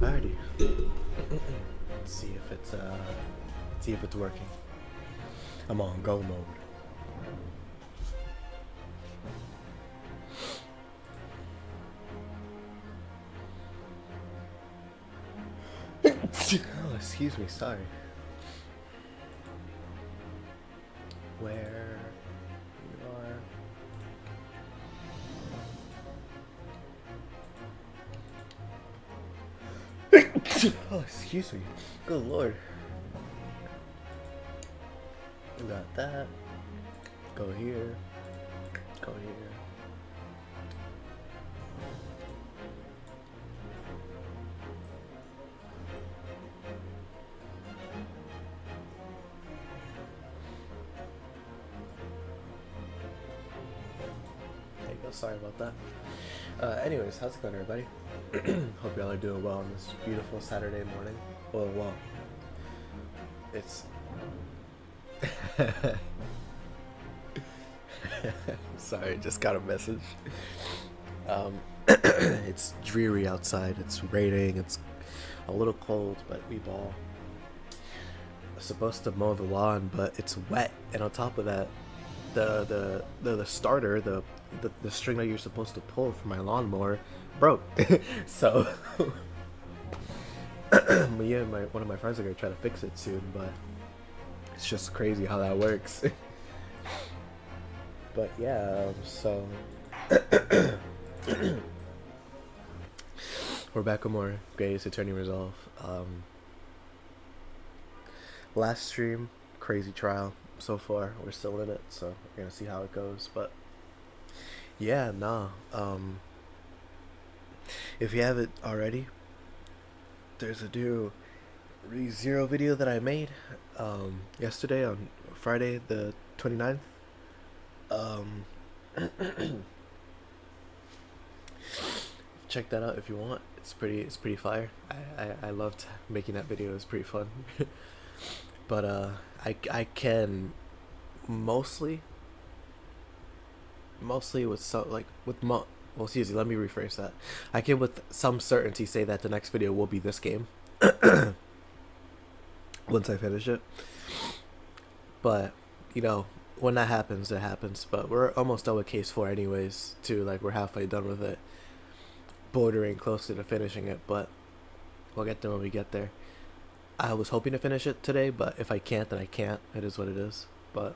Alrighty. Let's see if it's working. I'm on go mode. Oh, excuse me, sorry. Where you are. Oh, excuse me. Good lord. We got that. Go here. Go here. There you go. Sorry about that. Anyways, how's it going, everybody? Hope y'all are doing well on this beautiful Saturday morning. Well, it's sorry, just got a message. It's dreary outside. It's raining. It's a little cold, but we ball. Supposed to mow the lawn, but it's wet, and on top of that, the starter, the string that you're supposed to pull for my lawnmower broke. So me and one of my friends are gonna try to fix it soon, but it's just crazy how that works. But yeah, so we're back with more Greatest Attorney Resolve. Last stream, crazy trial. So far, we're still in it, so we're gonna see how it goes. But yeah, nah. If you haven't already, there's a new ReZero video that I made yesterday on Friday the 29th. Check that out if you want. It's pretty fire. I loved making that video. It was pretty fun. But I can mostly with some well, excuse me, let me rephrase that. I can with some certainty say that the next video will be this game once I finish it. But you know, when that happens, it happens. But we're almost done with case 4 anyways, too. Like, we're halfway done with it, bordering closer to finishing it, but we'll get there when we get there. I was hoping to finish it today, but if I can't, then I can't. It is what it is. But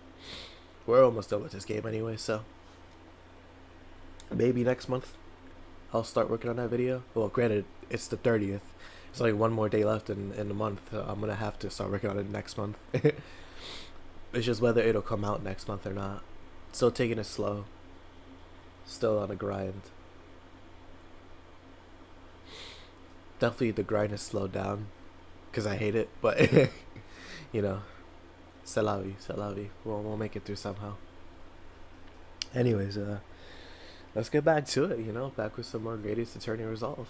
we're almost done with this game anyway, so maybe next month I'll start working on that video. Well, granted, it's the 30th. It's like one more day left in the month. I'm gonna have to start working on it next month. It's just whether it'll come out next month or not. Still taking it slow. Still on a grind. Definitely the grind has slowed down, because I hate it, but you know, c'est la vie, c'est la vie. We'll make it through somehow. Anyways, let's get back to it, you know, back with some more Greatest Attorney Resolve.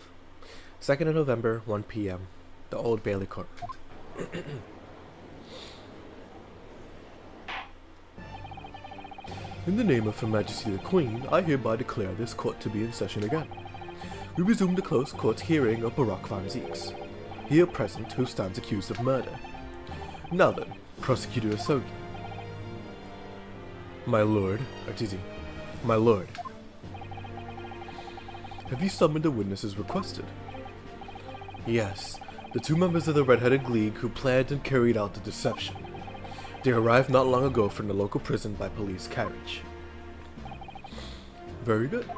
2nd of November, 1 p.m. The Old Bailey courtroom. In the name of Her Majesty the Queen, I hereby declare this court to be in session again. We resume the closed court hearing of Barack Van Zieks, here present, who stands accused of murder. Now then, Prosecutor Asogi. My lord, my lord. Have you summoned the witnesses requested? Yes, the 2 members of the Red-Headed League who planned and carried out the deception. They arrived not long ago from the local prison by police carriage. Very good.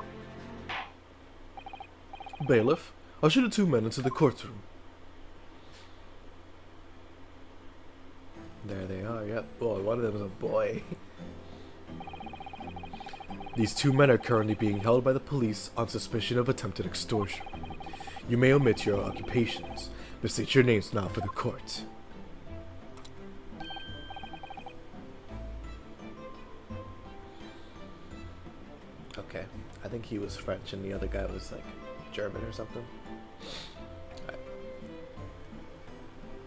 Bailiff, usher the 2 men into the courtroom. There they are, yep. Oh, one of them is a boy. These 2 men are currently being held by the police on suspicion of attempted extortion. You may omit your occupations, but state your names now for the court. Okay, I think he was French and the other guy was like German or something.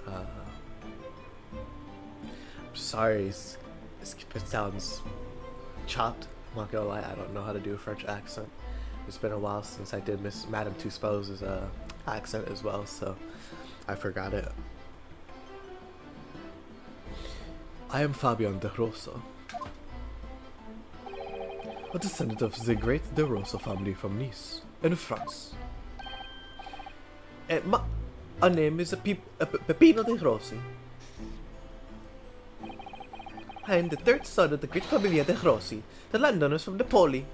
I'm sorry, it sounds chopped. I'm not gonna lie, I don't know how to do a French accent. It's been a while since I did Miss Madame Tusspells' accent as well, so I forgot it. I am Fabian de Rosso, a descendant of the great de Rosso family from Nice, in France. My name is Peppino de Rossi. I am the third son of the great Familia de Rossi, the landowners from Napoli.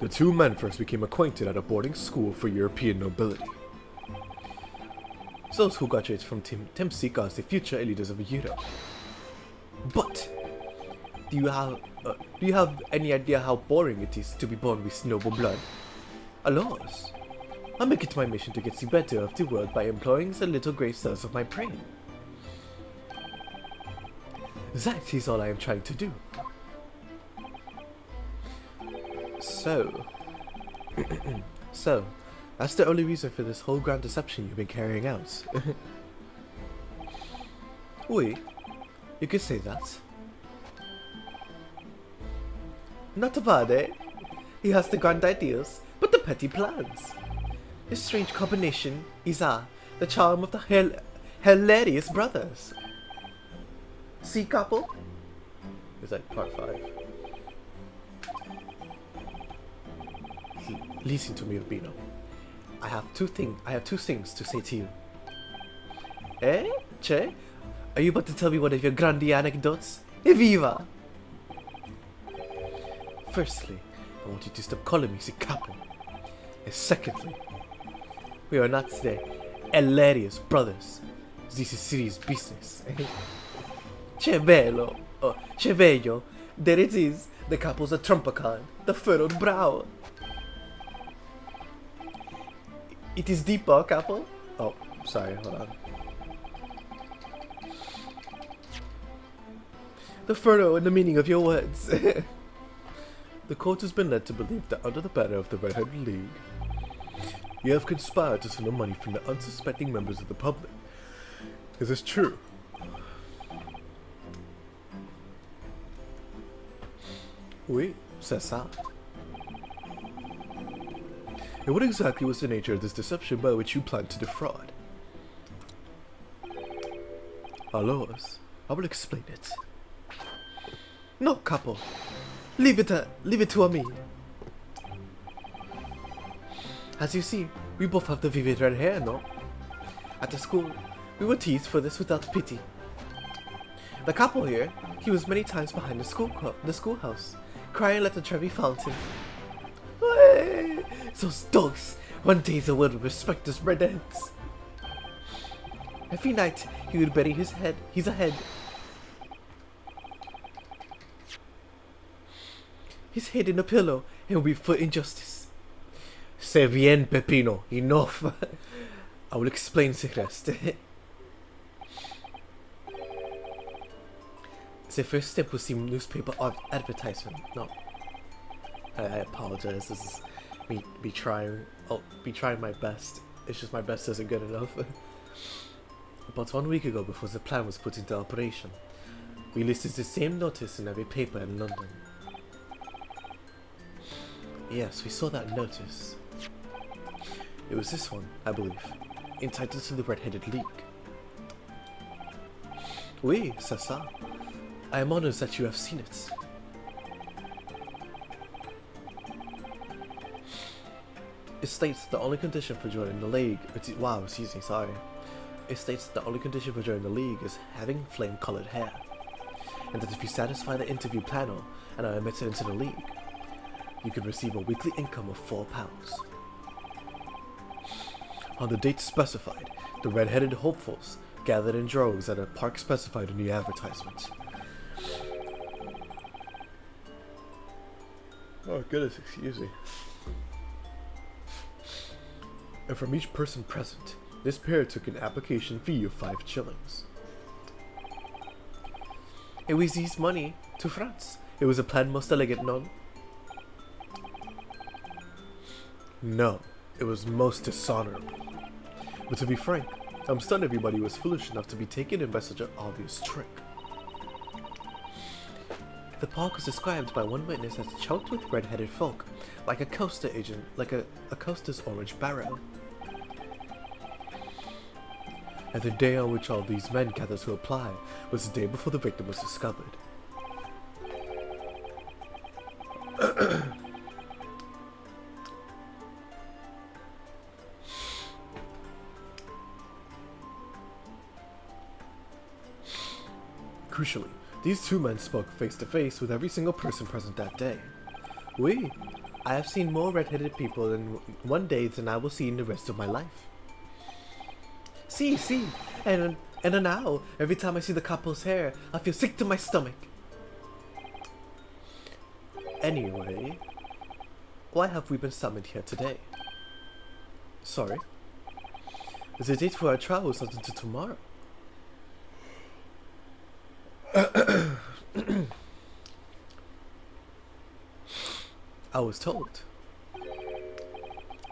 The two men first became acquainted at a boarding school for European nobility. Those who graduate from Team Sika as the future leaders of Europe. But do you have any idea how boring it is to be born with noble blood? Alas, I make it my mission to get the better of the world by employing the little grey cells of my brain. That is all I am trying to do. So, that's the only reason for this whole grand deception you've been carrying out. Oui, you could say that. Not bad, eh? He has the grand ideas, but the petty plans. This strange combination is the charm of the hilarious brothers. See, couple? It's like part 5. Listen to me, Urbino. I have two things to say to you. Eh? Che? Are you about to tell me one of your grandi anecdotes? Evviva! Firstly, I want you to stop calling me the capo. And secondly, we are not the hilarious brothers. This is serious business. Che bello! Oh, che bello! There it is! The capo's a trumper card. The furrowed brow. It is deeper, capo? Oh, sorry, hold on. The furrow and the meaning of your words. The court has been led to believe that under the banner of the Red-Headed League, you have conspired to steal money from the unsuspecting members of the public. Is this true? Oui, c'est ça. And what exactly was the nature of this deception by which you planned to defraud? Alors, I will explain it. No, capo. Leave it to me. As you see, we both have the vivid red hair, no? At the school, we were teased for this without pity. The couple here, he was many times behind the schoolhouse, crying like the Trevi fountain. Those dogs! One day the world will respect us redheads. Every night he would bury his head. His head in a pillow and weep for injustice. C'est bien, Peppino. Enough. I will explain the rest. The first step was the newspaper advertisement. No, I apologize. This is me trying. I'll be trying my best. It's just my best isn't good enough. About 1 week ago, before the plan was put into operation, we listed the same notice in every paper in London. Yes, we saw that notice. It was this one, I believe, entitled to the Red-Headed League. Oui, c'est ça. I am honored that you have seen it. It states the only condition for joining the league. It states the only condition for joining the league is having flame-colored hair, and that if you satisfy the interview panel and are admitted into the league, you can receive a weekly income of £4. On the date specified, the red-headed hopefuls gathered in droves at a park specified in the advertisement. Oh goodness, excuse me. And from each person present, this pair took an application fee of 5 shillings. It was his money to France. It was a plan most elegant, non? No, it was most dishonorable. But to be frank, I'm stunned everybody was foolish enough to be taken in by such an obvious trick. The park was described by one witness as choked with red-headed folk, like a coaster agent, like a coaster's orange barrow. And the day on which all these men gathered to apply was the day before the victim was discovered. Crucially, these two men spoke face to face with every single person present that day. Oui, I have seen more red-headed people in one day than I will see in the rest of my life. See, and now, every time I see the couple's hair, I feel sick to my stomach. Anyway, why have we been summoned here today? Sorry. The date for our trial was not until tomorrow. I was told.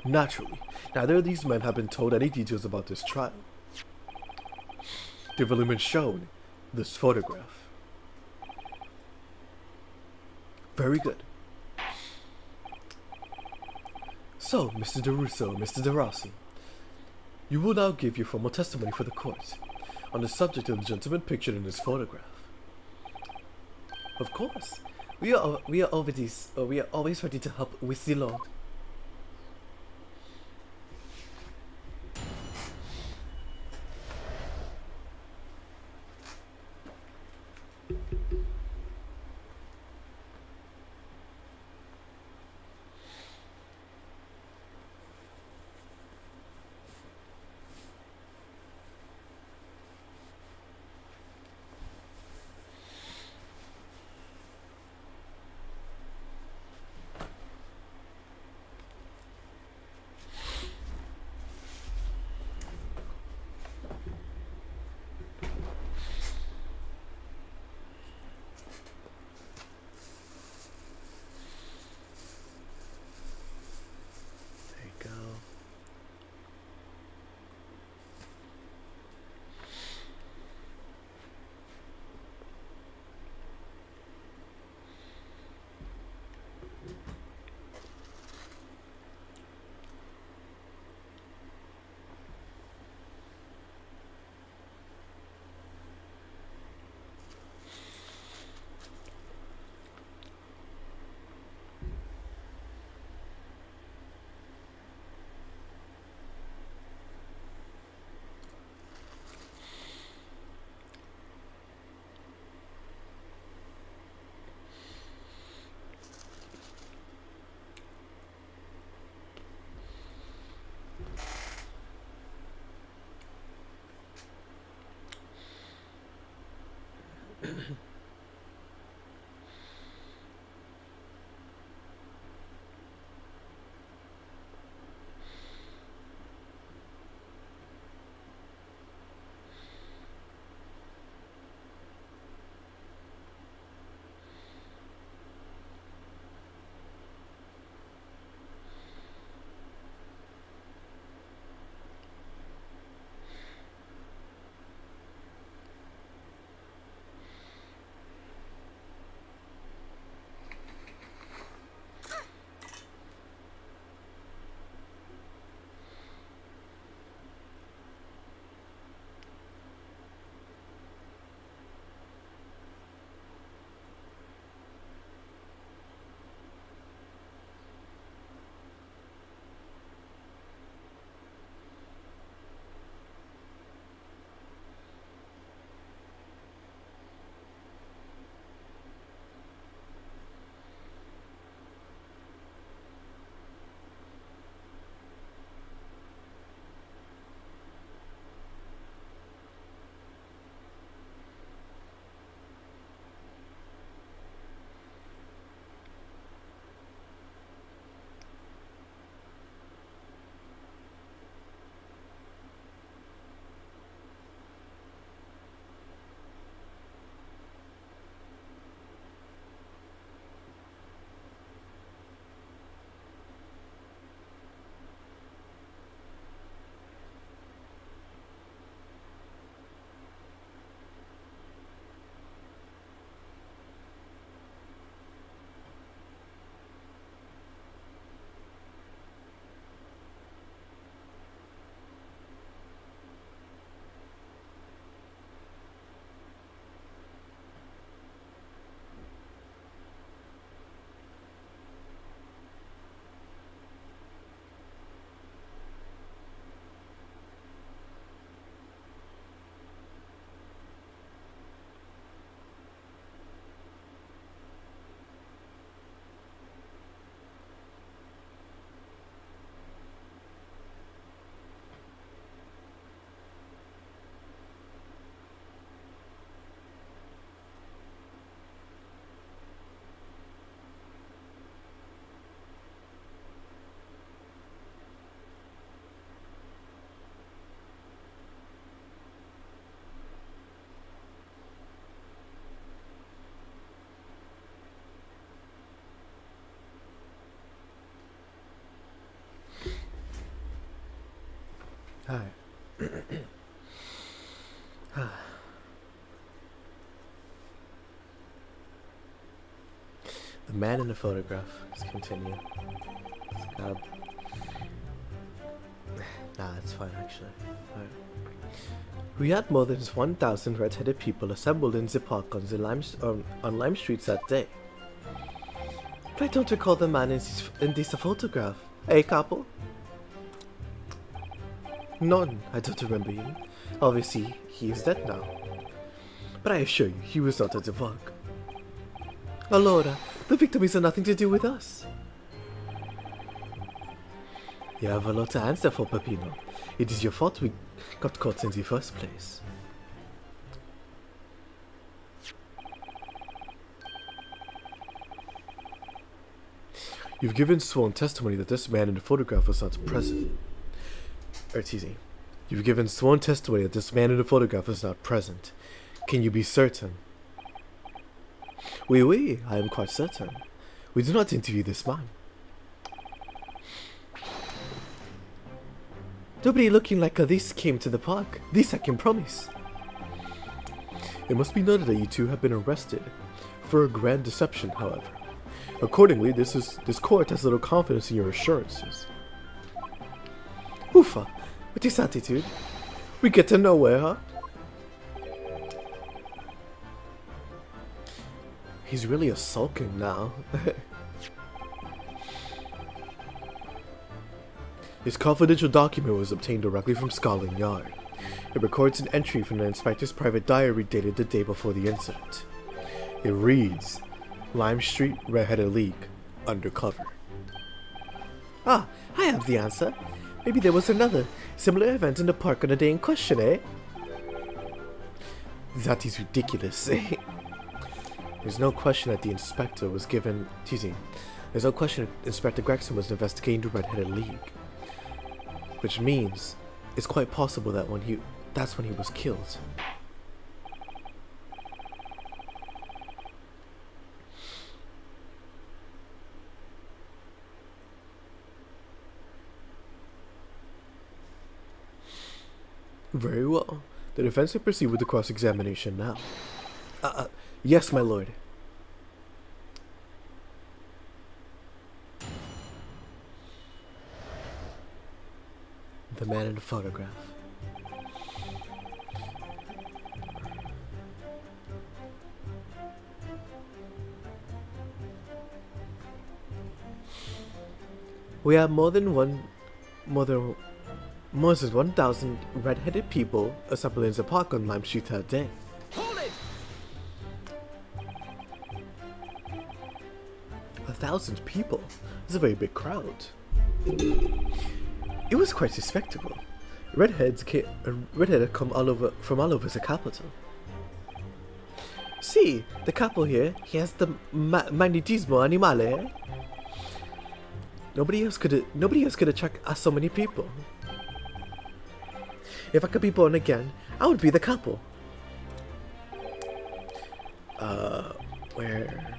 Naturally, neither of these men have been told any details about this trial. They've only been shown this photograph. Very good. So, Mr. DeRusso, Mr. DeRossi, you will now give your formal testimony for the court on the subject of the gentleman pictured in this photograph. Of course, we are always ready to help with the law. Hi. The man in the photograph. Let's continue. It's nah, it's fine actually. Alright. We had more than 1,000 red-headed people assembled in the park on Lime Streets that day. But I don't recall the man in this photograph. Eh, couple? None. I don't remember him. Obviously, he is dead now. But I assure you, he was not at the park. Allora, the victims had nothing to do with us. You have a lot to answer for, Peppino. It is your fault we got caught in the first place. You've given sworn testimony that this man in the photograph was not present. Teasing. You've given sworn testimony that this man in the photograph was not present. Can you be certain? Oui, I am quite certain. We do not interview this man. Nobody looking like this came to the park. This I can promise. It must be noted that you two have been arrested for a grand deception, however. Accordingly, this court has little confidence in your assurances. Oofa, with this attitude, we get to nowhere, huh? He's really a sulking now. His confidential document was obtained directly from Scotland Yard. It records an entry from the inspector's private diary dated the day before the incident. It reads, Lime Street, Red-Headed League, undercover. Ah, I have the answer. Maybe there was another similar event in the park on the day in question, eh? That is ridiculous. There's no question that the inspector was given... Teasing. There's no question that Inspector Gregson was investigating the Red-Headed League. Which means it's quite possible that that's when he was killed. Very well. The defense will proceed with the cross-examination now. Yes, my lord. The man in the photograph. We have more than 1,000 red-headed people assembled in the park on Lime Street that day. Hold it! 1,000 people? That's a very big crowd. It was quite a spectacle. Redheads had come from all over the capital. See, the couple here, he has the magnetismo animale. Nobody else could attract so many people. If I could be born again, I would be the couple. Where?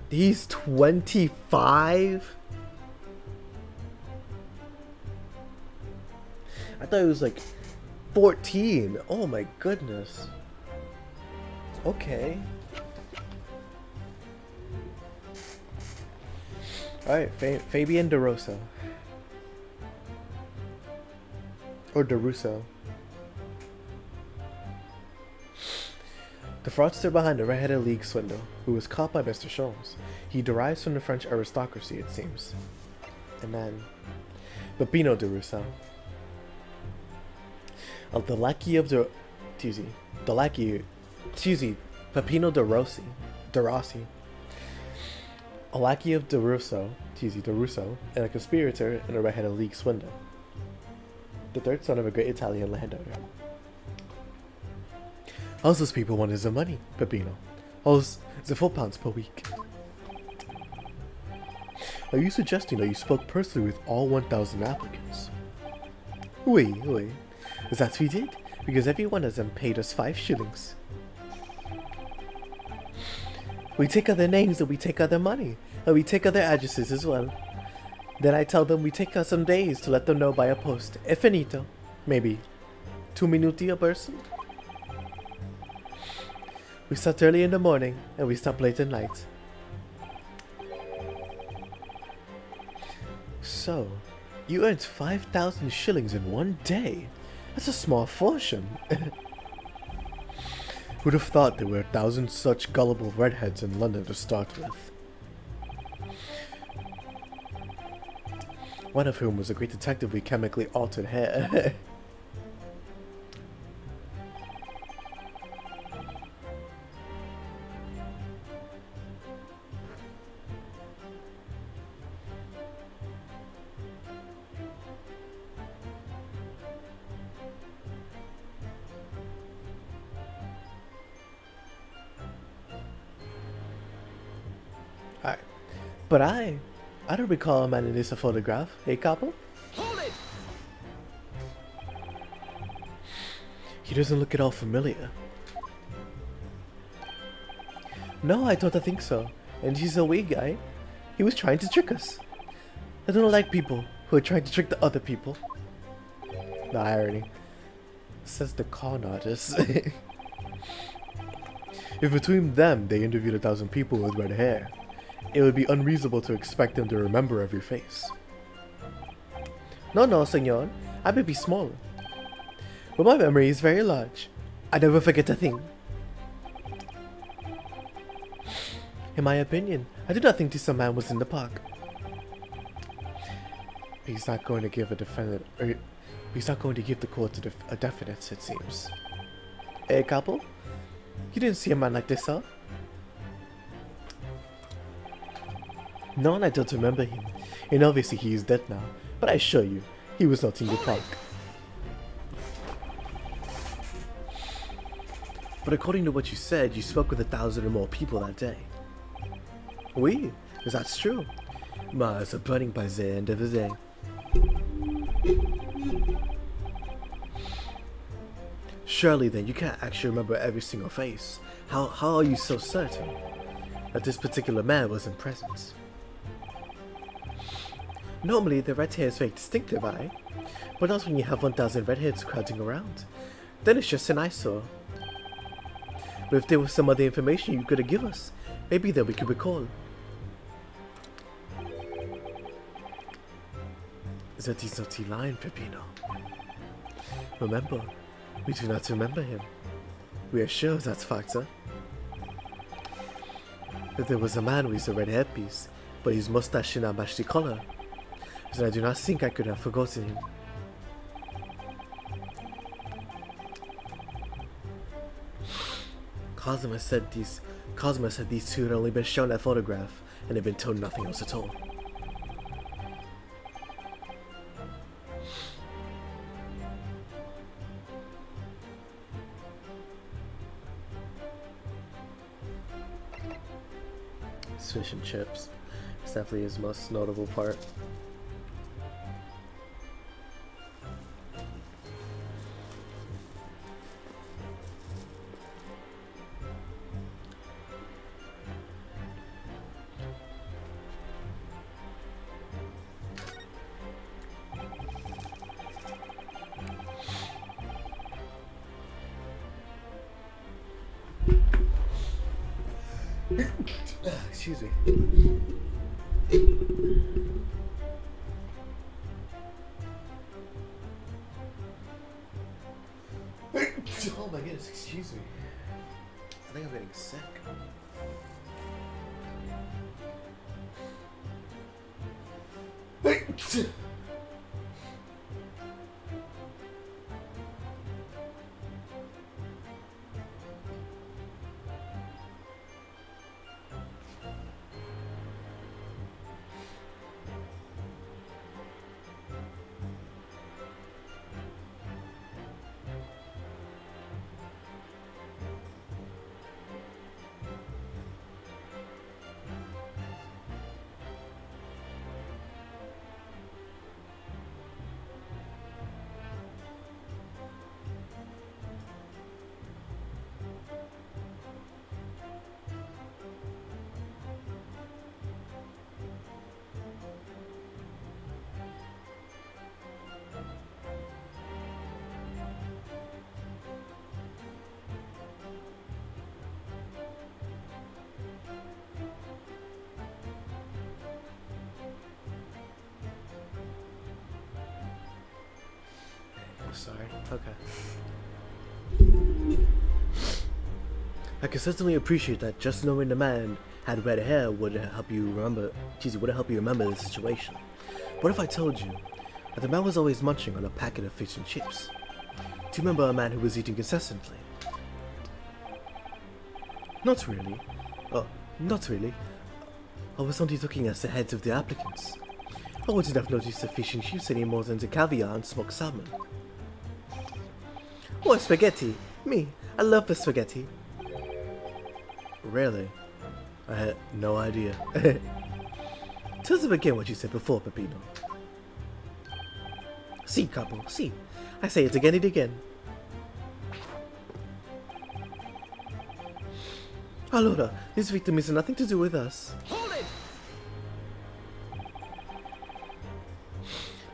He's 25? I thought it was like 14. Oh my goodness. Okay. Alright, Fabian DeRosa. Or DeRusso. The fraudster behind the Red-Headed League swindle, who was caught by Mr. Sholmes. He derives from the French aristocracy, it seems. And then, Peppino DeRusso. The lackey of Peppino DeRossi. A lackey of DeRusso, and a conspirator in a Red-Headed League swindle. The third son of a great Italian landowner. All those people wanted the money, Peppino. All the £4 per week. Are you suggesting that you spoke personally with all 1,000 applicants? Oui. That we did, because every one of them paid us 5 shillings. We take other names and we take other money, and we take other addresses as well. Then I tell them we take us some days to let them know by a post. E finito. Maybe 2 minuti a person. We start early in the morning and we stop late at night. So, you earned 5,000 shillings in one day. That's a small fortune. Who'd have thought there were 1,000 such gullible redheads in London to start with? One of whom was a great detective with chemically altered hair. Alright. But I don't recall a man in this photograph. Hey, couple? Hold it! He doesn't look at all familiar. No, I don't think so. And he's a wee guy. He was trying to trick us. I don't like people who are trying to trick the other people. The irony. Says the con artist. If between them they interviewed 1,000 people with red hair, it would be unreasonable to expect them to remember every face. No, senor. I may be small, but my memory is very large. I never forget a thing. In my opinion, I do not think this man was in the park. He's not going to give a definite. He's not going to give the court a definite, it seems. Eh, couple? You didn't see a man like this, huh? No, and I don't remember him. And obviously he is dead now. But I assure you, he was not in the park. But according to what you said, you spoke with 1,000 or more people that day. Oui, that's true. Mais c'est burning by the end of the day. Surely then, you can't actually remember every single face. How are you so certain that this particular man wasn't present? Normally, the red hair is very distinctive, aye? But not when you have 1,000 redheads crowding around. Then it's just an eyesore. But if there was some other information you could have given us, maybe then we could recall. That is not the line, Peppino. Remember, we do not remember him. We are sure of that factor. That there was a man with a red hairpiece, but his mustache did not match the color. So I do not think I could have forgotten him. Cosmo said these two had only been shown that photograph and had been told nothing else at all. Fish and chips. It's definitely his most notable part. Excuse me. Oh my goodness, excuse me. I think I'm getting sick. sorry. Okay. I can certainly appreciate that just knowing the man had red hair would help you remember. Would help you remember the situation. What if I told you that the man was always munching on a packet of fish and chips? Do you remember a man who was eating incessantly? Not really. Oh, not really. I was only looking at the heads of the applicants. I wouldn't have noticed the fish and chips any more than the caviar and smoked salmon. Oh, spaghetti! Me, I love the spaghetti. Really? I had no idea. Tell us again what you said before, Peppino. Si, capo, si. I say it again and again. Allora, this victim has nothing to do with us. Hold it!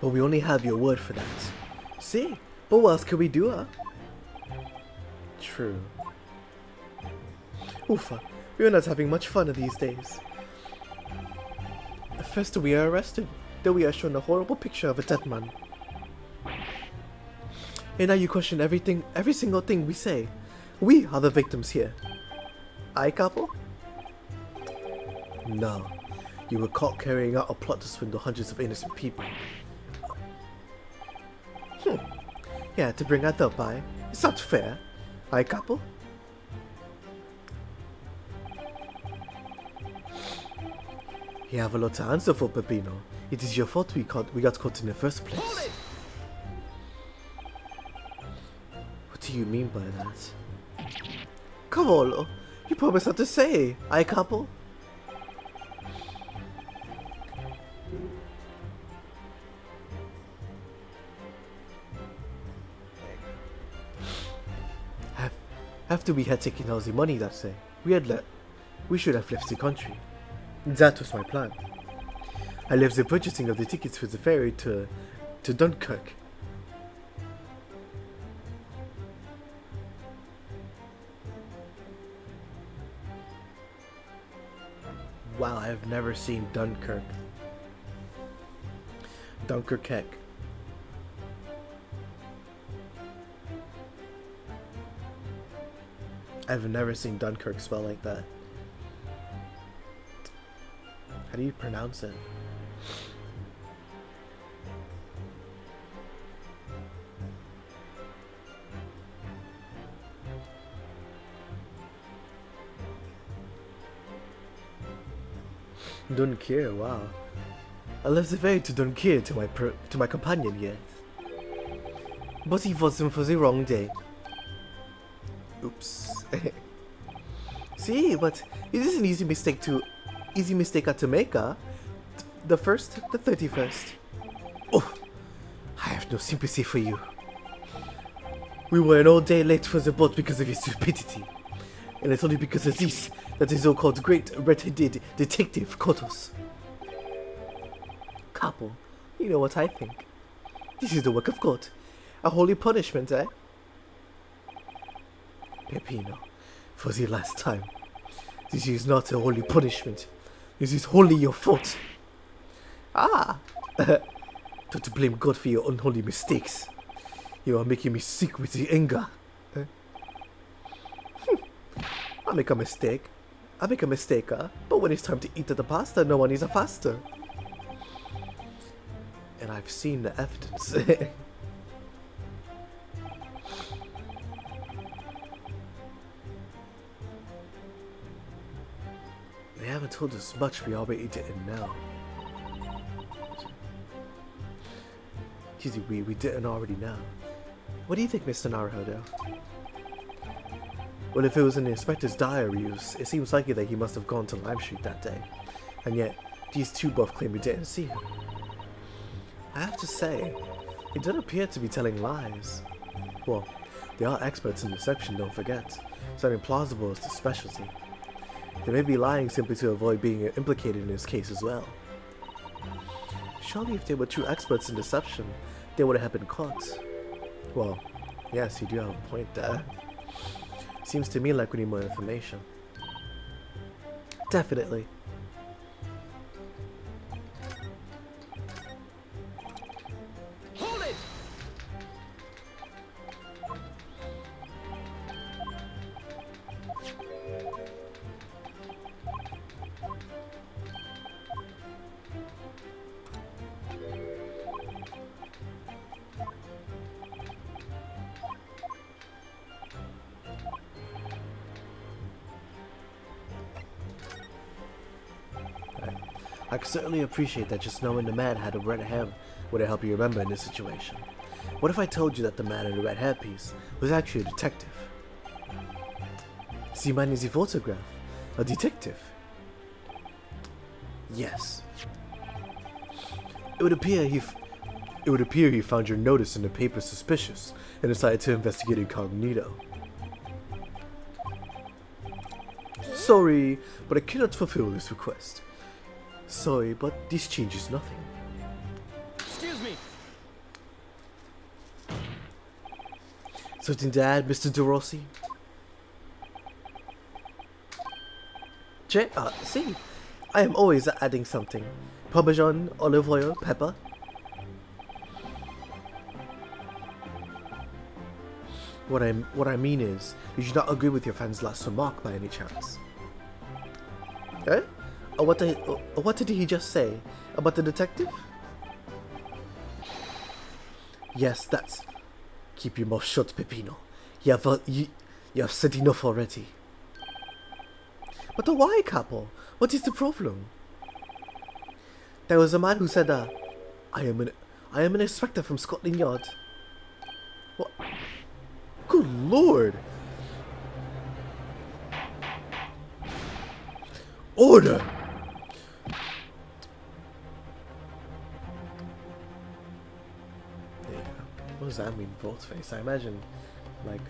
But we only have your word for that. See? But what else can we do, huh? True. Oofa, we are not having much fun these days. First we are arrested, then we are shown a horrible picture of a dead man. And now you question every single thing we say. We are the victims here. I, capo? No. You were caught carrying out a plot to swindle hundreds of innocent people. Yeah, to bring that up, it's not fair. I, capo? You have a lot to answer for, Peppino. It is your fault we got caught in the first place. What do you mean by that? Cavolo, you promised not to say, I, capo? After we had taken all the money that day, we should have left the country. That was my plan. I left the purchasing of the tickets for the ferry to Dunkirk. Wow, I have never seen Dunkirk. Dunkirk. I've never seen Dunkirk spelled like that. How do you pronounce it? Dunkirk, wow. I left the ferry to Dunkirk to my companion yet. But it wasn't for the wrong day. Oops. See, but it is an easy mistake to make, huh? The 31st. Oh, I have no sympathy for you. We were an all day late for the boat because of your stupidity. And it's only because of this that the so-called great red-headed detective caught us. Capo, you know what I think. This is the work of God. A holy punishment, eh? Peppino, for the last time. This is not a holy punishment. This is wholly your fault. Ah! Don't blame God for your unholy mistakes. You are making me sick with the anger. I make a mistake, but when it's time to eat the pasta, no one is a faster. And I've seen the evidence. They haven't told us much we already didn't know. We didn't already know. What do you think, Mr. Naruhodo? Well, if it was in the inspector's diaries, it seems likely that he must have gone to Lime Street that day. And yet, these two both claim we didn't see him. I have to say, he doesn't appear to be telling lies. Well, they are experts in deception, don't forget. Sounding plausible is their specialty. They may be lying simply to avoid being implicated in this case as well. Surely if they were true experts in deception, they would have been caught. Well, yes, you do have a point there. Seems to me like we need more information. Definitely. Hold it! I could certainly appreciate that just knowing the man had a red hair would help you remember in this situation. What if I told you that the man in the red hairpiece was actually a detective? See my easy photograph? A detective? Yes. It would appear he found your notice in the paper suspicious and decided to investigate incognito. Sorry, but I cannot fulfill this request. Sorry, but this changes nothing. Excuse me. Something to add, Mr. De Rossi? See, I am always adding something. Parmesan, olive oil, pepper. What I mean is, you should not agree with your friend's last remark by any chance. Eh? What did he just say? About the detective? Yes, that's... Keep your mouth shut, Peppino. You have said enough already. But why, Capo? What is the problem? There was a man who said, I am an inspector from Scotland Yard. What? Good Lord! Order! There you go. What does that mean, Voltface? I imagine, like,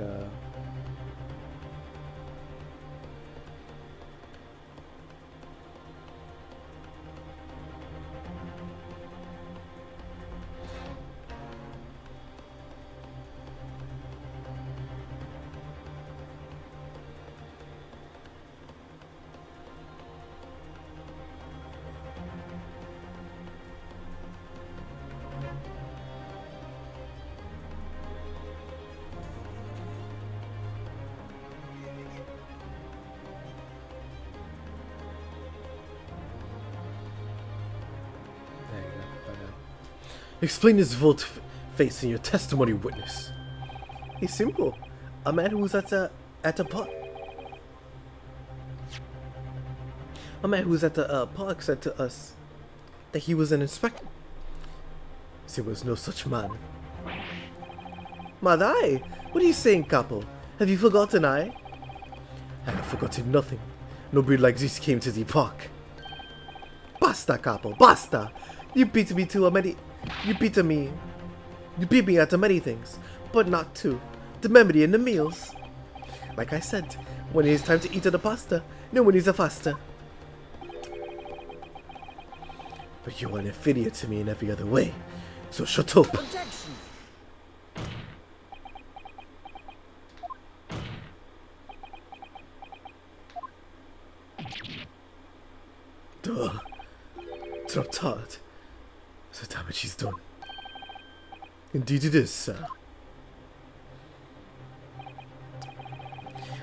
explain this Voltface in your testimony, witness. It's simple. A man who was at a park. A man who was at the park said to us that he was an inspector. There was no such man. Madai, what are you saying, Capo? Have you forgotten I have forgotten nothing. Nobody like this came to the park. Basta, Capo, basta! You beat me to a many... You beat me at many things, but not to the memory and the meals. Like I said, when it is time to eat the pasta, no one is a faster. But you are an inferior to me in every other way, so shut up. Objection. Duh. Dropped hard. The damage is done. Indeed it is, sir.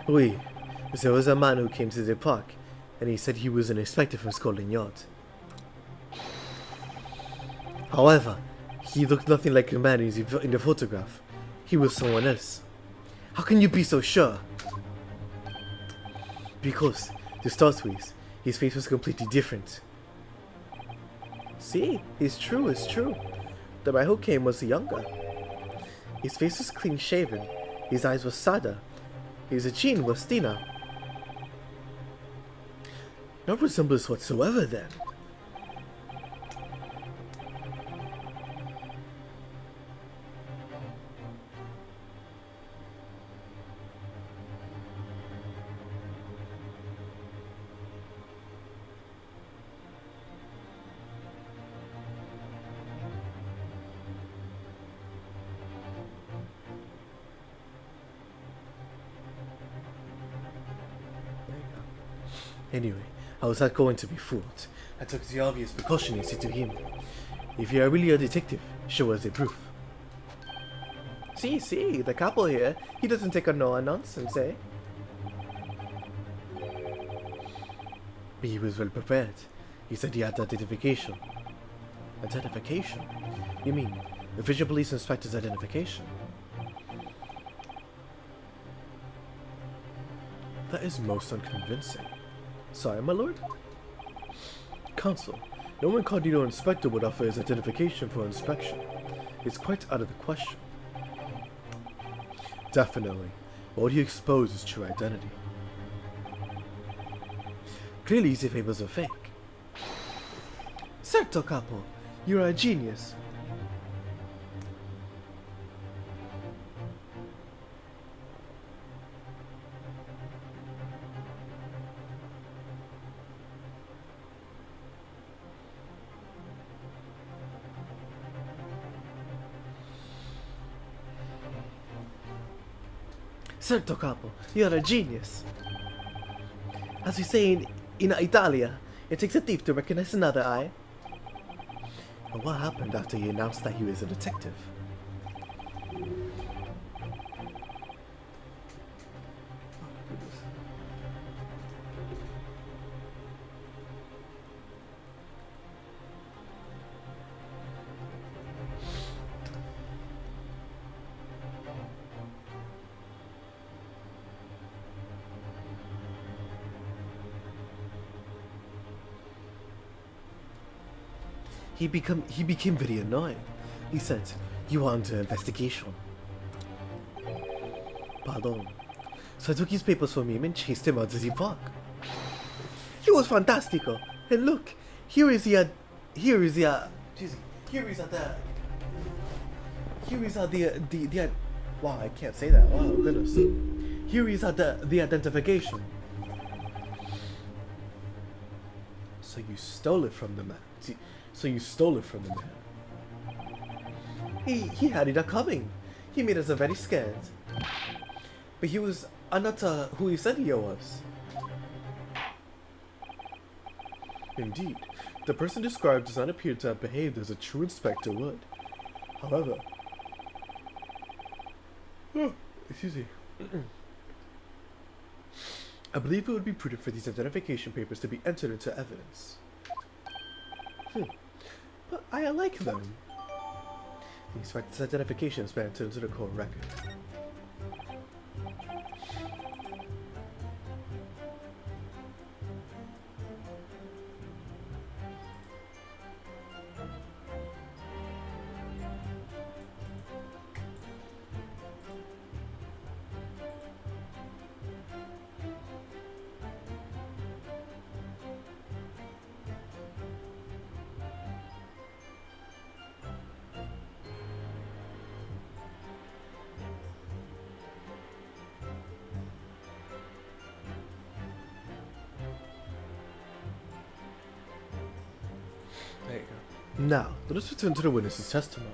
Oui, there was a man who came to the park, and he said he was an inspector from Scotland Yard. However, he looked nothing like the man in the photograph. He was someone else. How can you be so sure? Because, to start with, his face was completely different. See, it's true. The man who came was younger. His face was clean shaven, his eyes were sadder, his chin was thinner. No resemblance whatsoever then. Anyway, I was not going to be fooled. I took the obvious precaution and said to him, if you are really a detective, show us the proof. See, the couple here, he doesn't take a nonsense, eh? But he was well prepared. He said he had identification. Identification? You mean, the Vigil Police Inspector's identification? That is most unconvincing. Sorry, my lord? Counsel, No incognito inspector would offer his identification for inspection. It's quite out of the question. Definitely. What would he expose his true identity? Clearly his papers are fake. Certo, capo. You're a genius. Certo, capo. You're a genius. As we say in Italia, it takes a thief to recognize another eye. And what happened after he announced that he was a detective? He became very annoyed. He said, "You are under investigation." Pardon. So I took his papers from him and chased him out of the park. It was fantastico. And look, here is the wow, I can't say that. Oh goodness. Here is the identification. So you stole it from the man. So you stole it from the man. He had it coming. He made us very scared. But he was not who he said he was. Indeed, the person described does not appear to have behaved as a true inspector would. However, excuse me. I believe it would be prudent for these identification papers to be entered into evidence. But I like them. The inspector's identification has been entered into the court record. There you go. Now, let us return to the witness's testimony.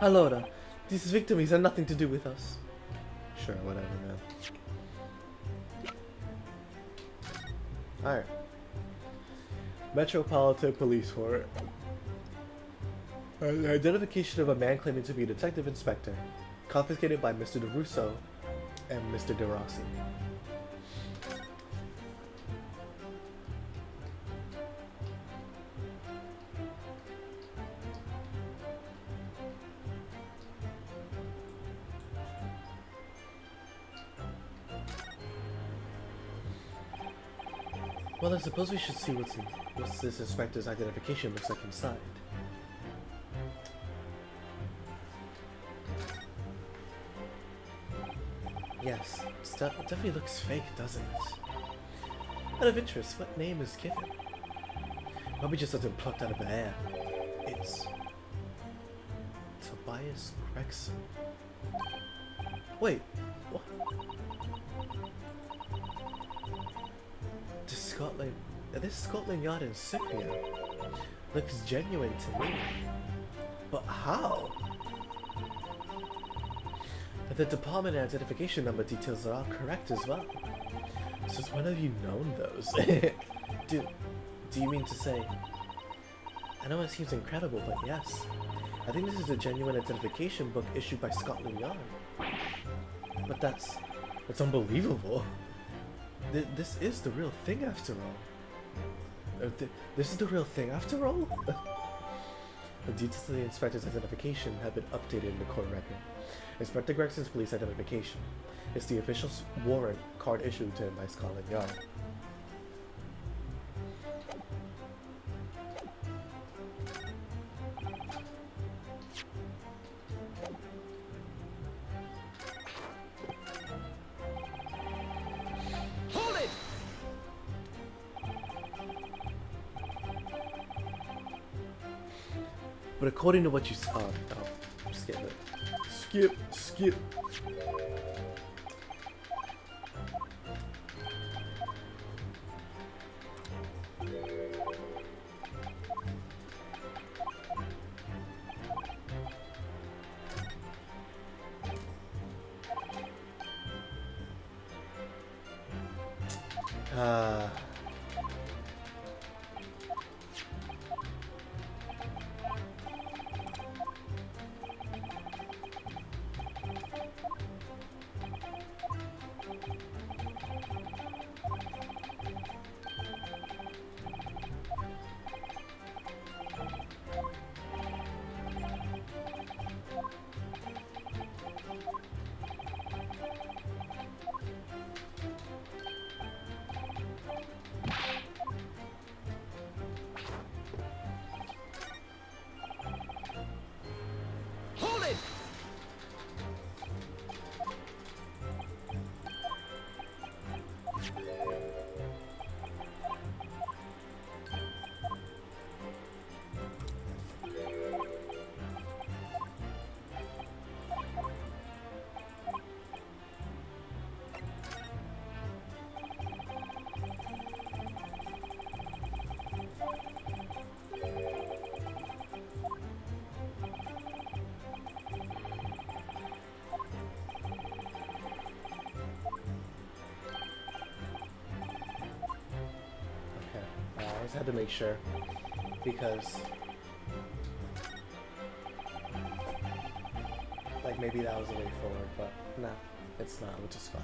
Allora, these victims had nothing to do with us. Sure, whatever, man. Alright. Metropolitan Police Force. Identification of a man claiming to be a detective inspector. Confiscated by Mr. DeRusso and Mr. DeRossi. Well, I suppose we should see what's this inspector's identification looks like inside. Yes, it definitely looks fake, doesn't it? Out of interest, what name is given? Probably just something plucked out of the air. It's Tobias Gregson. Wait, what? This Scotland Yard insignia looks genuine to me. But how? The department identification number details are all correct as well. Since when have you known those? Do you mean to say? I know it seems incredible, but yes. I think this is a genuine identification book issued by Scotland Yard. But that's unbelievable. This is the real thing after all. This is the real thing after all? The details of the inspector's identification have been updated in the court record. Inspector Gregson's police identification is the official warrant card issued to him by Scotland Yard. But according to what you saw, oh, skip it. Skip. Uh, Hold it! I just had to make sure because like maybe that was the way forward, but no, it's not, which is fine.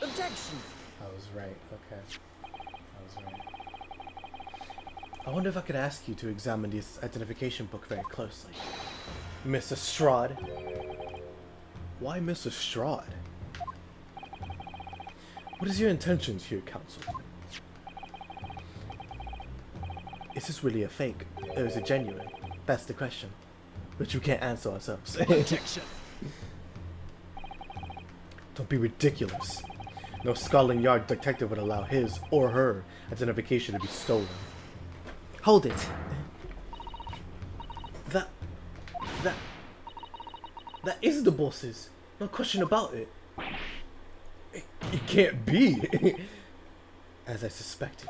Objection! I was right, okay. I was right. I wonder if I could ask you to examine this identification book very closely. Mr. Strahd. Why Mr. Strahd? What is your intentions here, Counsel? Is this really a fake, or is it genuine? That's the question. But you can't answer ourselves. Objection! Don't be ridiculous. No Scotland Yard detective would allow his or her identification to be stolen. Hold it. That is the boss's. No question about it. It can't be. As I suspected.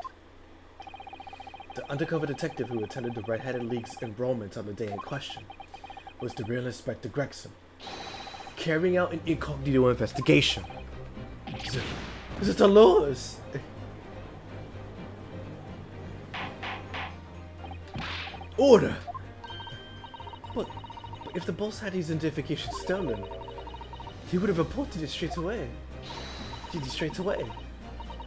The undercover detective who attended the Red-Headed League's enrollment on the day in question was the real Inspector Gregson, carrying out an incognito investigation. Is it the laws? Order! But if the boss had his identification stolen, he would have reported it straight away.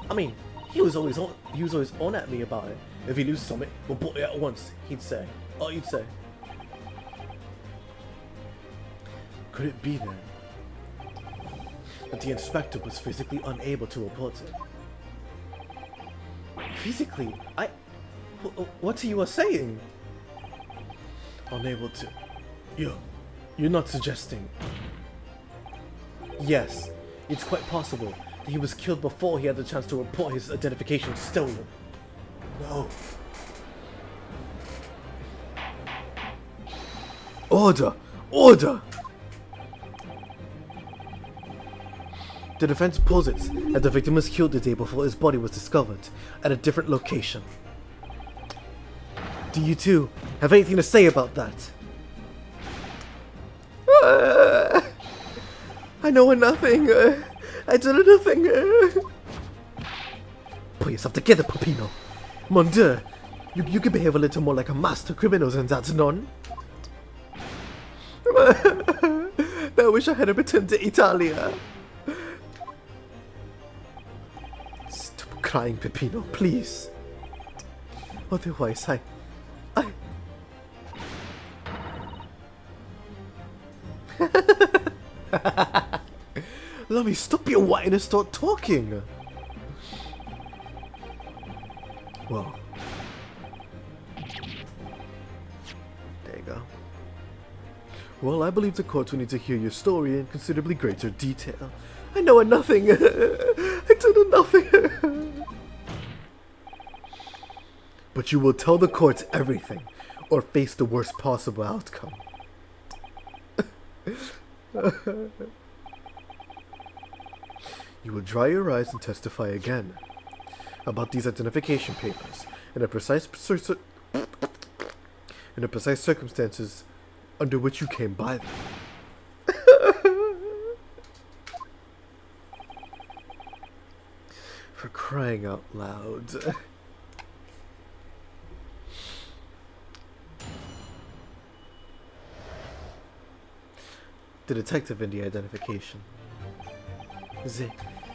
I mean, he was always on at me about it. If he loses something, report it at once, he'd say. Oh, you'd say. Could it be then that the inspector was physically unable to report it? Physically? What are you saying? Unable to... You're not suggesting... Yes, it's quite possible that he was killed before he had the chance to report his identification stolen. No. Order! Order! The defense posits that the victim was killed the day before his body was discovered at a different location. Do you two have anything to say about that? I know nothing. I did nothing. Pull yourself together, Peppino. Mon Dieu, you can behave a little more like a master criminal than that, non? I wish I had returned to Italia. Stop crying, Peppino, please. Otherwise, Let me stop your whine and start talking. Well, there you go. Well, I believe the court will need to hear your story in considerably greater detail. I know nothing. I don't know nothing. But you will tell the court everything, or face the worst possible outcome. You will dry your eyes and testify again about these identification papers in the precise circumstances under which you came by them. For crying out loud. The detective in the identification.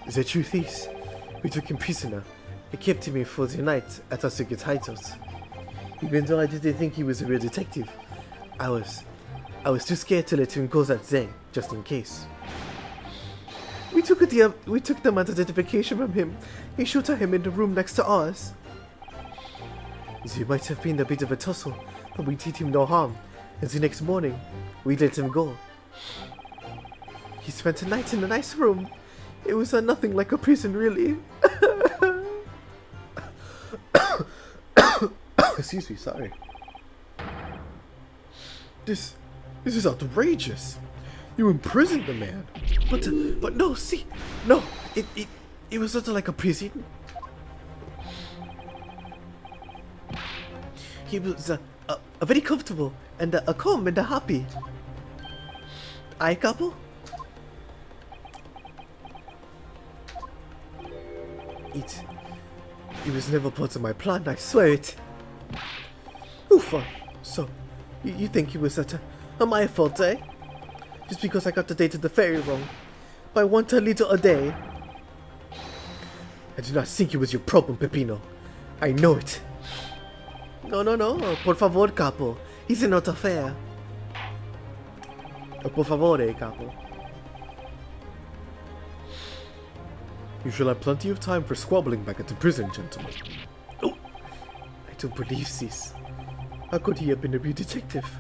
The truth is, we took him prisoner. He kept him for the night at our secret hideout. Even though I didn't think he was a real detective, I was too scared to let him go that day, just in case. We took the man's identification from him. He shot at him in the room next to ours. There might have been a bit of a tussle, but we did him no harm. And the next morning, we let him go. He spent a night in a nice room. It was nothing like a prison, really. Excuse me, sorry. This is outrageous. You imprisoned the man. But no, see, no, it was not like a prison. He was a very comfortable and a calm and a happy. Aye, couple? It was never part of my plan, I swear it. Oof, so, you think it was my fault, eh? Just because I got the date of the ferry wrong. By 1 little a day. I do not think it was your problem, Pepino. I know it. No, por favor, capo. It's not fair. Por favore, capo. You shall have plenty of time for squabbling back at the prison, gentlemen. Oh, I don't believe this. How could he have been a real detective?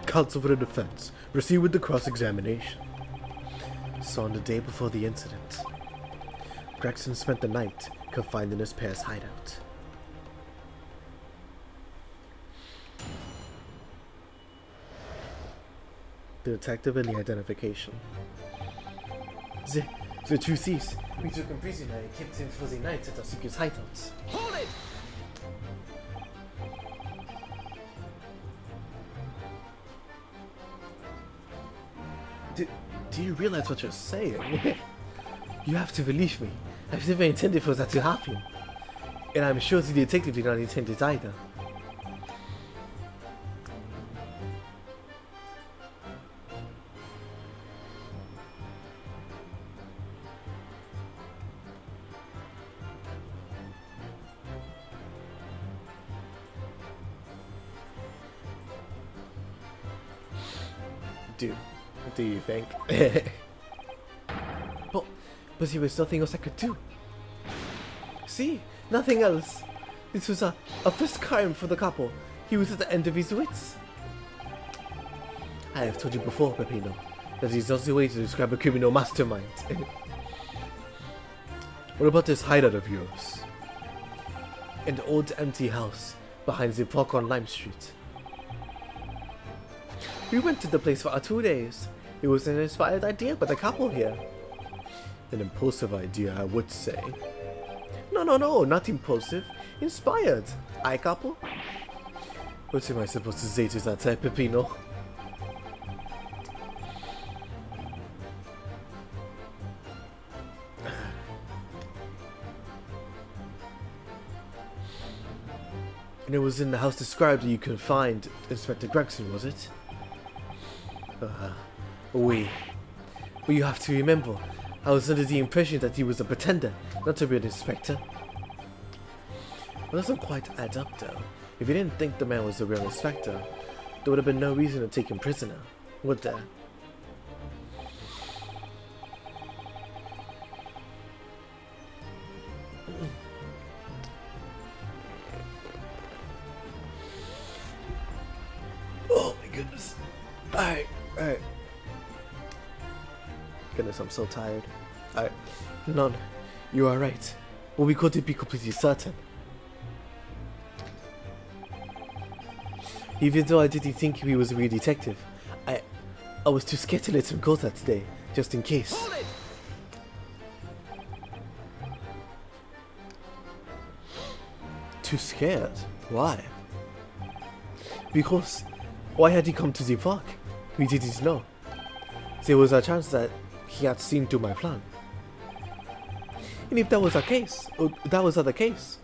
Counsel for the defense, proceed with the cross-examination. So on the day before the incident, Gregson spent the night confined in his pair's hideout. The detective and the identification. The truth is, we took him prisoner and kept him for the night at our secret hideout. Hold it! Do you realize what you're saying? You have to believe me. I've never intended for that to happen. And I'm sure the detective did not intend it either. Do you think? but there was nothing else I could do. See, nothing else. This was a first crime for the couple. He was at the end of his wits. I have told you before, Peppino, that is not the way to describe a criminal mastermind. What about this hideout of yours? An old empty house behind the park on Lime Street. We went to the place for 2 days. It was an inspired idea by the couple here. An impulsive idea, I would say. No, not impulsive. Inspired. Aye, couple? What am I supposed to say to that, Peppino? And it was in the house described that you could find Inspector Gregson, was it? Oui. But you have to remember, I was under the impression that he was a pretender, not a real inspector. Well, that doesn't quite add up though. If you didn't think the man was a real inspector, there would have been no reason to take him prisoner, would there? Oh my goodness. Alright. Goodness, I'm so tired. Alright. None. You are right. But we couldn't be completely certain. Even though I didn't think he was a real detective, I was too scared to let him go that day, just in case. Hold it! Too scared? Why? Because why had he come to the park? We didn't know. There was a chance that he had seen through my plan. And if that was the case,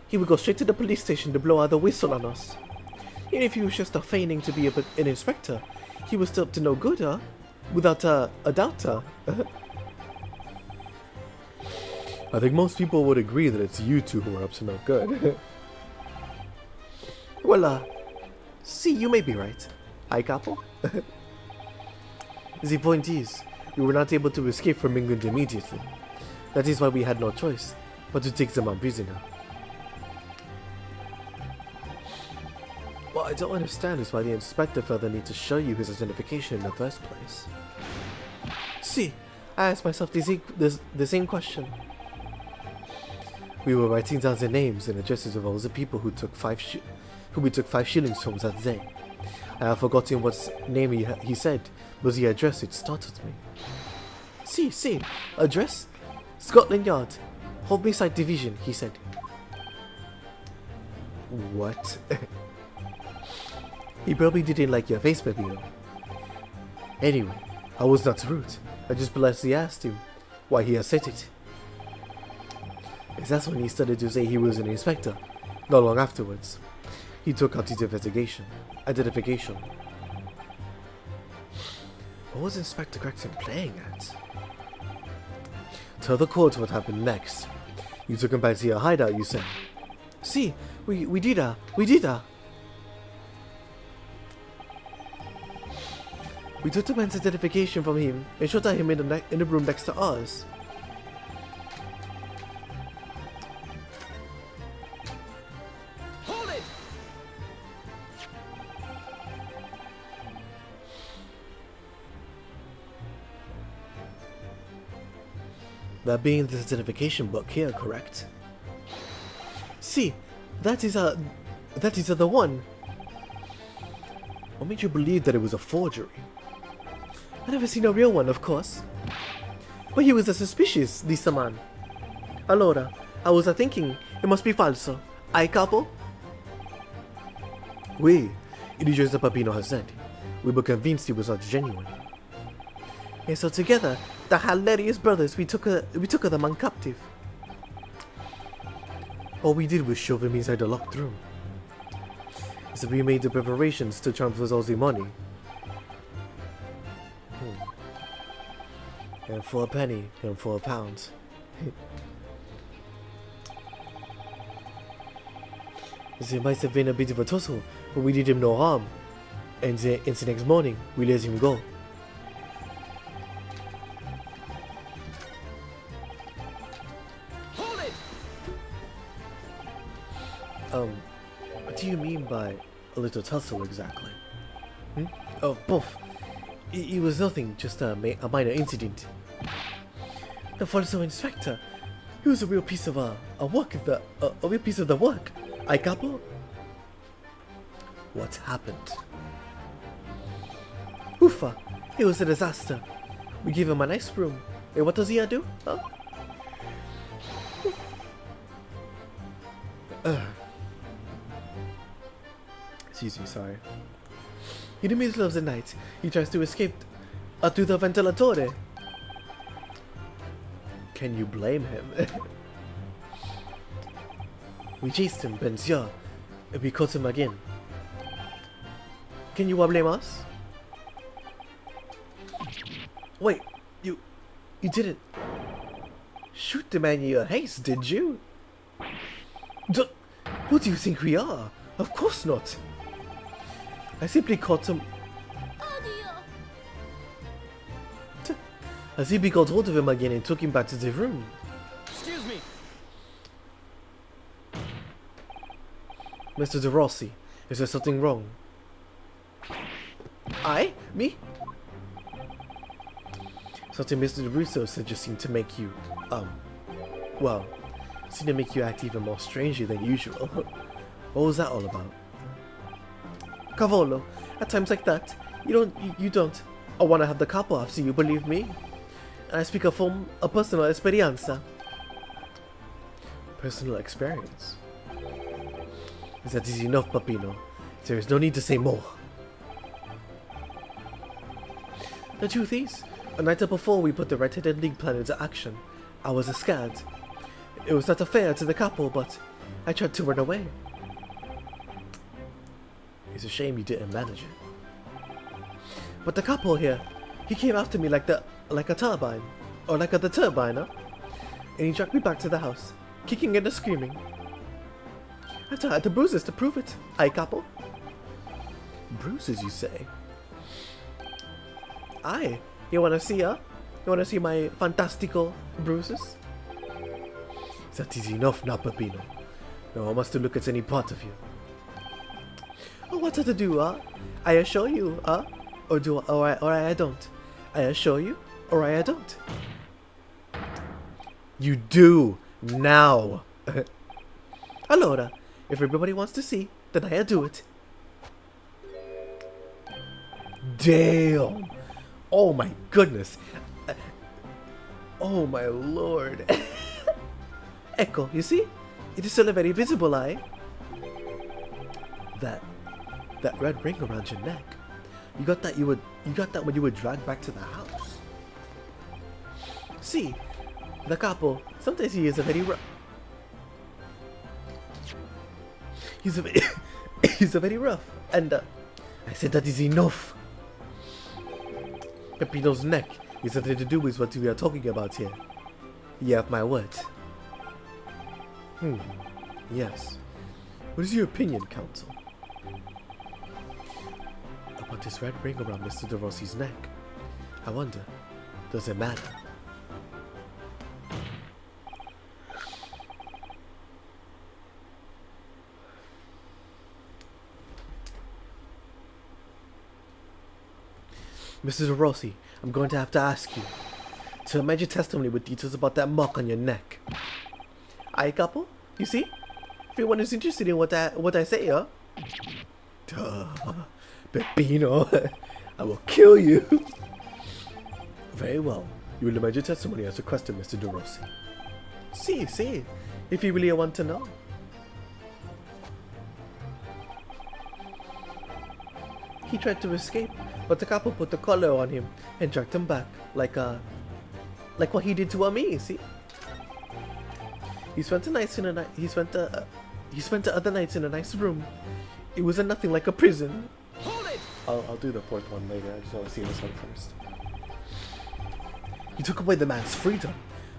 he would go straight to the police station to blow out the whistle on us. Even if he was just feigning to be an inspector, he was still up to no good, huh? Without a doubt, huh? I think most people would agree that it's you two who are up to no good. Well, see, you may be right. Hi, Capo. The point is, we were not able to escape from England immediately. That is why we had no choice but to take them on prisoner. What I don't understand is why the inspector felt the need to show you his identification in the first place. See, I asked myself the same question. We were writing down the names and addresses of all the people who we took 5 shillings from that day. I have forgotten what name he said, but the address, it startled me. See, address? Scotland Yard, Homicide Division, he said. What? He probably didn't like your face, baby, though. Anyway, I was not rude. I just politely asked him why he had said it. And that's when he started to say he was an inspector. Not long afterwards, he took out his identification. What was Inspector Gregson playing at? Tell the court what happened next. You took him back to your hideout, you said. See, we did that. We took the man's identification from him and shot at him in the room next to ours. Hold it! That being the identification book here, correct? See, that is the one. What made you believe that it was a forgery? I never seen a real one, of course. But he was suspicious, this man. Allora, I was thinking, it must be falso. Ai capo? Oui, it is just the Papino has said. We were convinced it was not genuine. And so together, the hilarious brothers, we took the man captive. All we did was shove him inside the locked room. So we made the preparations to transfer all the money. And for a penny, and for a pound. There might have been a bit of a tussle, but we did him no harm. And the next morning, we let him go. Hold it! What do you mean by a little tussle exactly? Oh, both. It was nothing, just a minor incident. The falso inspector, he was a real piece of work. A real piece of the work. Ai capo? What happened? Oofa! It was a disaster. We gave him a nice room. And what does he do? Huh? Excuse me, sorry. In the middle of the night, he tries to escape through the ventilatore. Can you blame him? We chased him, monsieur, We caught him again. Can you blame us? Wait, you didn't shoot the man in your haste, did you? Who do you think we are? Of course not. I simply caught him. I simply got hold of him again and took him back to the room. Excuse me. Mr. De Rossi, is there something wrong? Me? Something Mr. DeRusso said just seemed to make you, well, seemed to make you act even more strangely than usual. What was that all about? Cavolo, at times like that, you don't. I want to have the capo after you, believe me. And I speak from a personal experienza. Personal experience? That is enough, Papino. There is no need to say more. The truth is, a night before we put the Red-Headed League plan into action, I was scared. It was not fair to the couple, but I tried to run away. It's a shame you didn't manage it. But the couple here, he came after me like a turbine, or like the turbine, huh? And he dragged me back to the house, kicking and screaming. After I had the bruises to prove it. Aye, couple? Bruises, you say? Aye. You wanna see, huh? You wanna see my fantastical bruises? That is enough now, Peppino. No one wants to look at any part of you. Oh, what's that to do, huh? I assure you, huh? Or I don't. I assure you, or I don't. You do now. Allora, if everybody wants to see, then I do it. Damn. Oh my goodness. Oh my lord. Ecco, you see? It is still a very visible eye. That red ring around your neck. You got that when you were dragged back to the house. See, the capo, sometimes he is a very rough. He's a very rough, and I said that is enough. Peppino's neck is nothing to do with what we are talking about here. You have my word. Yes. What is your opinion, Counsel? About this red ring around Mr. De Rossi's neck? I wonder, does it matter? Mr. De Rossi, I'm going to have to ask you to amend your testimony with details about that mark on your neck. Aye, couple? You see? Everyone is interested in what I say, huh? Duh. Peppino, I will kill you. Very well. You will amend your testimony as requested, Mr. De Rossi. See, if you really want to know. He tried to escape, but the couple put the collar on him and dragged him back, like what he did to me. See? He spent the other nights in a nice room. It was nothing like a prison. Hold it! I'll do the fourth one later. I just want to see this one first. You took away the man's freedom.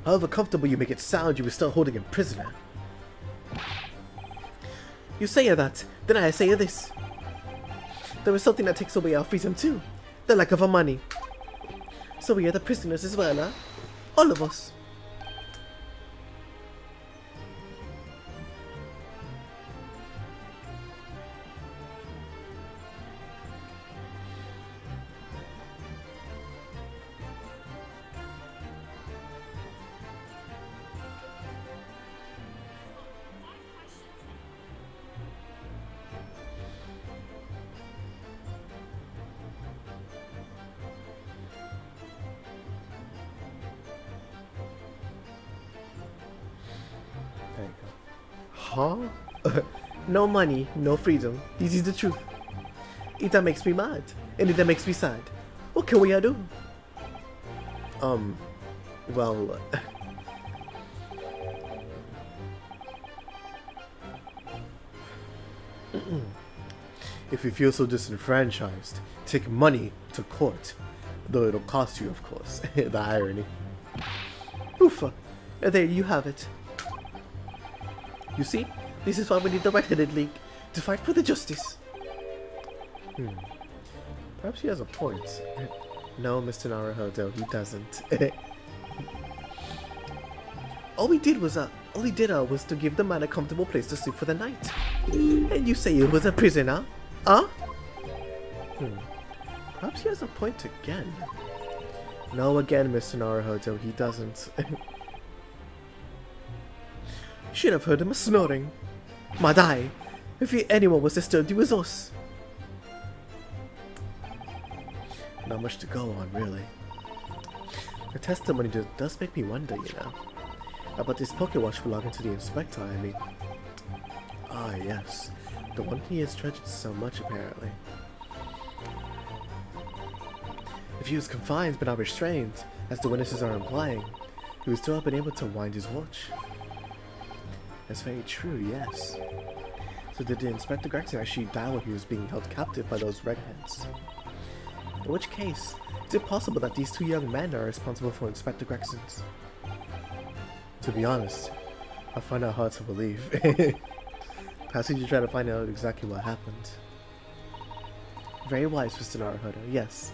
However comfortable you make it sound, you were still holding him prisoner. You say that, then I say this. There is something that takes away our freedom too. The lack of our money. So we are the prisoners as well, huh? All of us. There you go. Huh? No money, no freedom. This is the truth. It makes me mad, and it makes me sad. What can we do? Well... If you feel so disenfranchised, take money to court. Though it'll cost you, of course. The irony. Oofa. There you have it. You see? This is why we need the Red-Headed League. To fight for the justice. Perhaps he has a point. No, Mr. Naruhodo, he doesn't. All he did was to give the man a comfortable place to sleep for the night. And you say it was a prisoner? Huh? Perhaps he has a point again. No, again, Mr. Naruhodo, he doesn't. Should have heard him snoring. Madai, if anyone was disturbed, it was us. Not much to go on, really. The testimony does make me wonder, you know. About this pocket watch belonging to the inspector, I mean. Ah, yes. The one he has treasured so much, apparently. If he was confined but not restrained, as the witnesses are implying, he would still have been able to wind his watch. That's very true, yes. So did the Inspector Gregson actually die while he was being held captive by those redheads? In which case, is it possible that these two young men are responsible for Inspector Gregson's? To be honest, I find that hard to believe. Perhaps you try to find out exactly what happened. Very wise, Mr. Naruhodo, yes.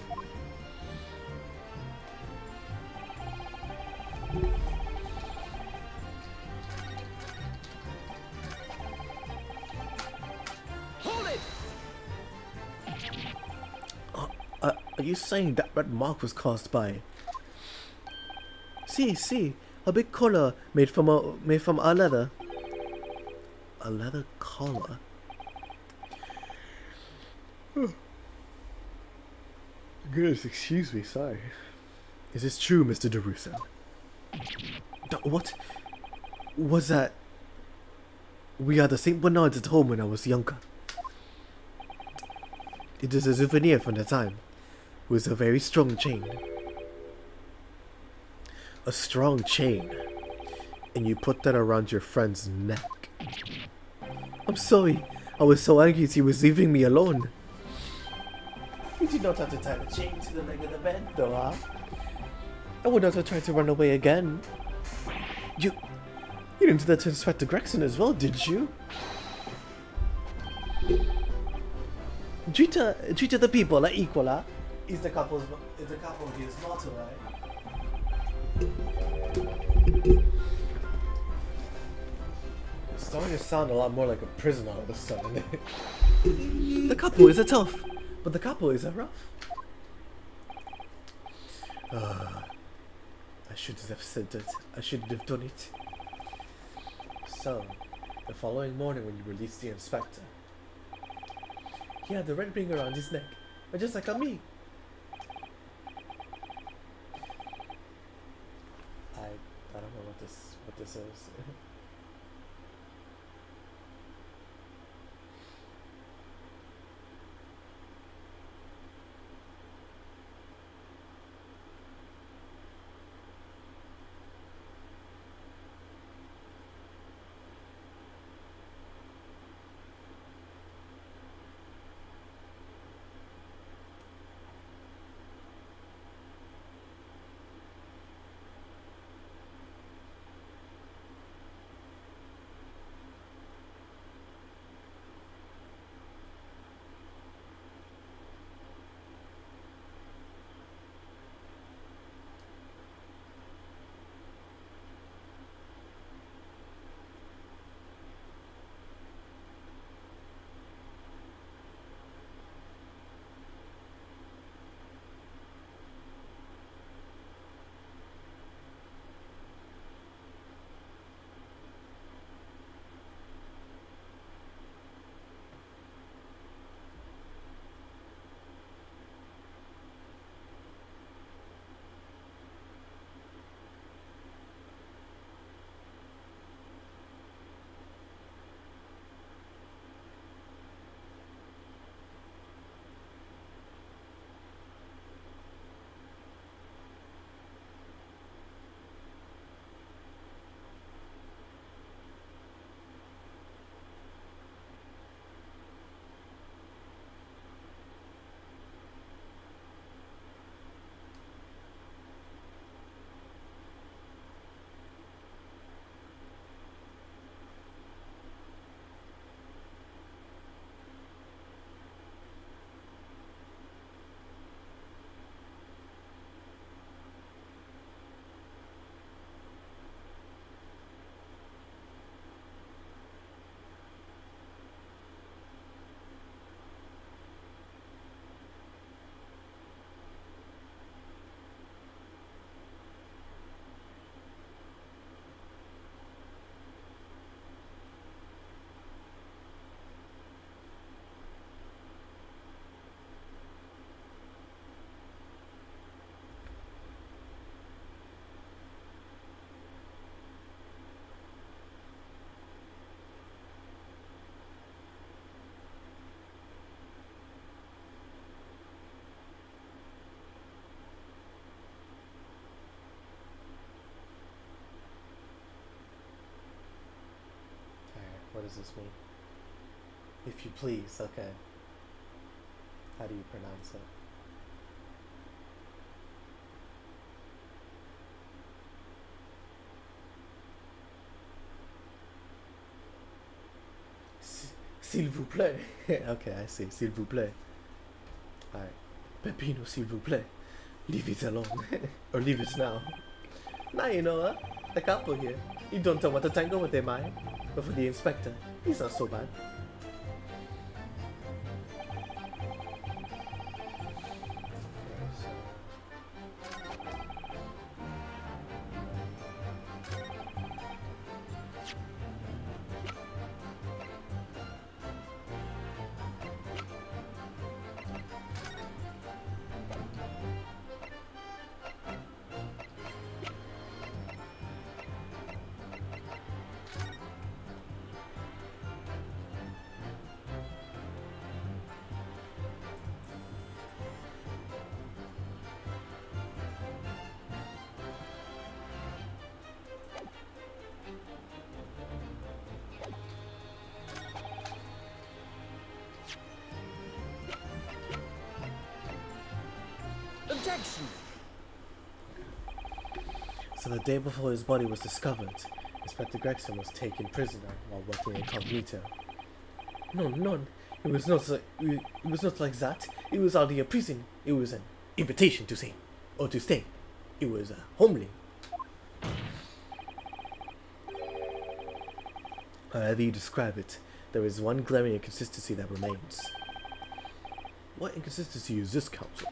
Are you saying that red mark was caused by? See, a big collar made from a leather. A leather collar. Goodness, excuse me, sorry. Is this true, Mr. DeRusso? What was that? We are the St. Bernards at home when I was younger. It is a souvenir from the time. It was a very strong chain. A strong chain? And you put that around your friend's neck? I'm sorry. I was so angry he was leaving me alone. You did not have to tie the chain to the leg of the bed, though, huh? I would not have tried to run away again. You didn't do that to Inspector Gregson as well, did you? Treat the people like equal, huh? Is the couple's motto, right? It's starting to sound a lot more like a prison all of a sudden. The couple is a tough, but the couple is a rough. I shouldn't have said that. I shouldn't have done it. So, the following morning when you released the inspector, he had the red ring around his neck, but just like on me. I don't know what this is. does this mean? If you please, okay. How do you pronounce it? S'il vous plaît. Okay, I see. S'il vous plaît. Alright. Peppino, s'il vous plaît. Leave it alone. Or leave it now. Now you know, huh? The couple here. You don't know what to tangle with him, I. But for the inspector, he's not so bad. Objection! So the day before his body was discovered, Inspector Gregson was taken prisoner while working incognito. No, it was not like that. It was only a prison. It was an invitation to say, or to stay. It was homely. However you describe it, there is one glaring inconsistency that remains. What inconsistency is this, counsel?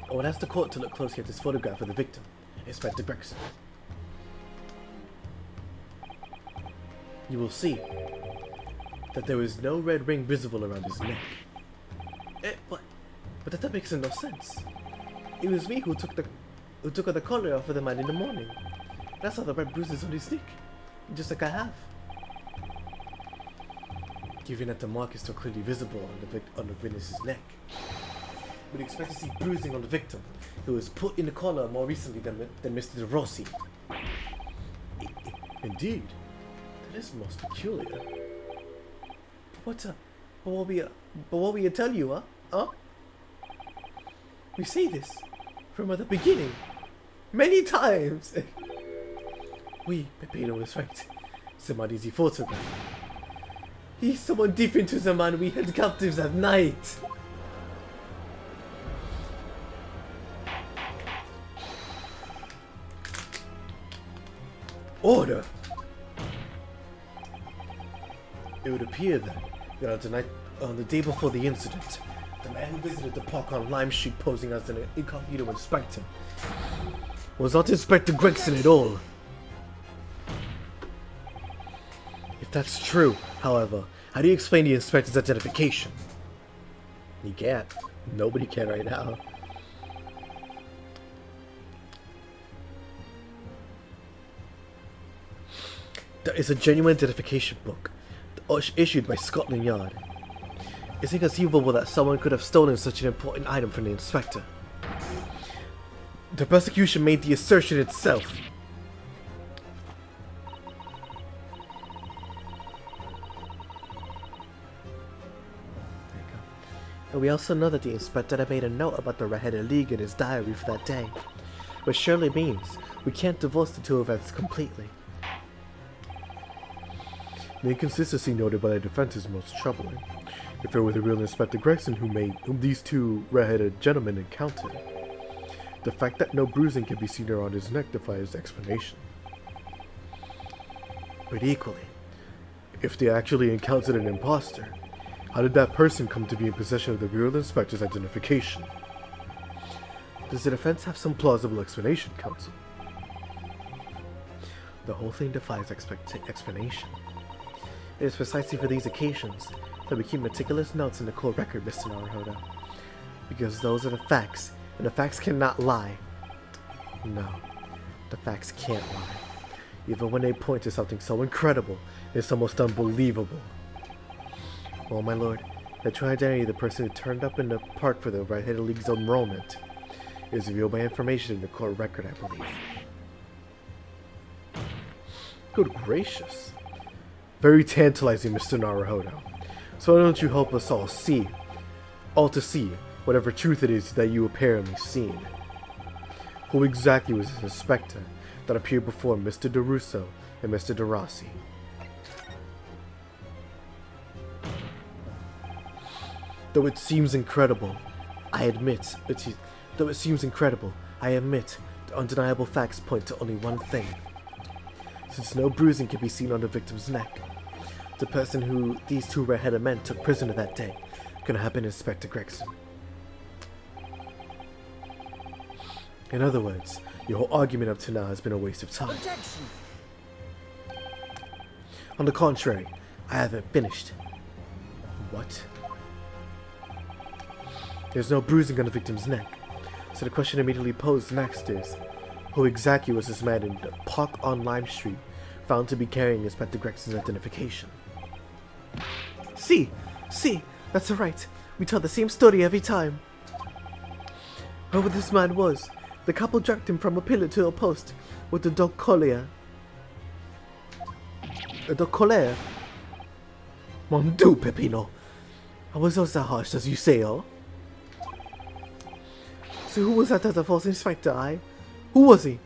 I would ask the court to look closely at this photograph of the victim, Inspector Gregson. You will see that there is no red ring visible around his neck. But that makes no sense. It was me who took the collar off of the man in the morning. That's how the red bruises on his neck, just like I have. Given that the mark is still clearly visible on the witness's neck, we'd expect to see bruising on the victim, who was put in the collar more recently than Mr. De Rossi. Indeed, that is most peculiar. But what we tell you, huh? We say this from the beginning, many times. Peppino was right. Somebody's photograph. He's someone different to the man we held captives at night. Order! It would appear then that on the day before the incident, the man who visited the park on Lime Street posing as an incognito inspector was not Inspector Gregson at all. If that's true, however, how do you explain the inspector's identification? You can't. Nobody can right now. There is a genuine identification book issued by Scotland Yard. It's inconceivable that someone could have stolen such an important item from the inspector. The prosecution made the assertion itself. And we also know that the inspector had made a note about the Red-Headed League in his diary for that day, which surely means we can't divorce the two events completely. The inconsistency noted by the defense is most troubling. If it were the real Inspector Gregson whom these two red-headed gentlemen encountered, the fact that no bruising can be seen around his neck defies explanation. But equally, if they actually encountered an imposter, how did that person come to be in possession of the real inspector's identification? Does the defense have some plausible explanation, counsel? The whole thing defies explanation. It is precisely for these occasions that we keep meticulous notes in the court record, Mr. Naruhodo. Because those are the facts, and the facts cannot lie. No, the facts can't lie. Even when they point to something so incredible, it's almost unbelievable. Well, my lord, the true identity of the person who turned up in the park for the Red-Headed League's enrollment is revealed by information in the court record, I believe. Good gracious. Very tantalizing, Mr. Naruhodo. So why don't you help us all to see whatever truth it is that you apparently seen. Who exactly was this inspector that appeared before Mr. DeRusso and Mr. DeRossi? Though it seems incredible, I admit, the undeniable facts point to only one thing. Since no bruising can be seen on the victim's neck, the person who these two red-headed men took prisoner that day could have been Inspector Gregson. In other words, your whole argument up to now has been a waste of time. Objection! On the contrary, I haven't finished. What? There's no bruising on the victim's neck, so the question immediately posed next is, who exactly was this man in the park on Lime Street found to be carrying Inspector Gregson's identification? See, that's right. We tell the same story every time. Whoever this man was, the couple dragged him from a pillar to a post with a dog collar. A dog collar? Mon Dieu, Peppino. I was also harsh, as you say, oh? So who was that other false inspector, I? Who was he?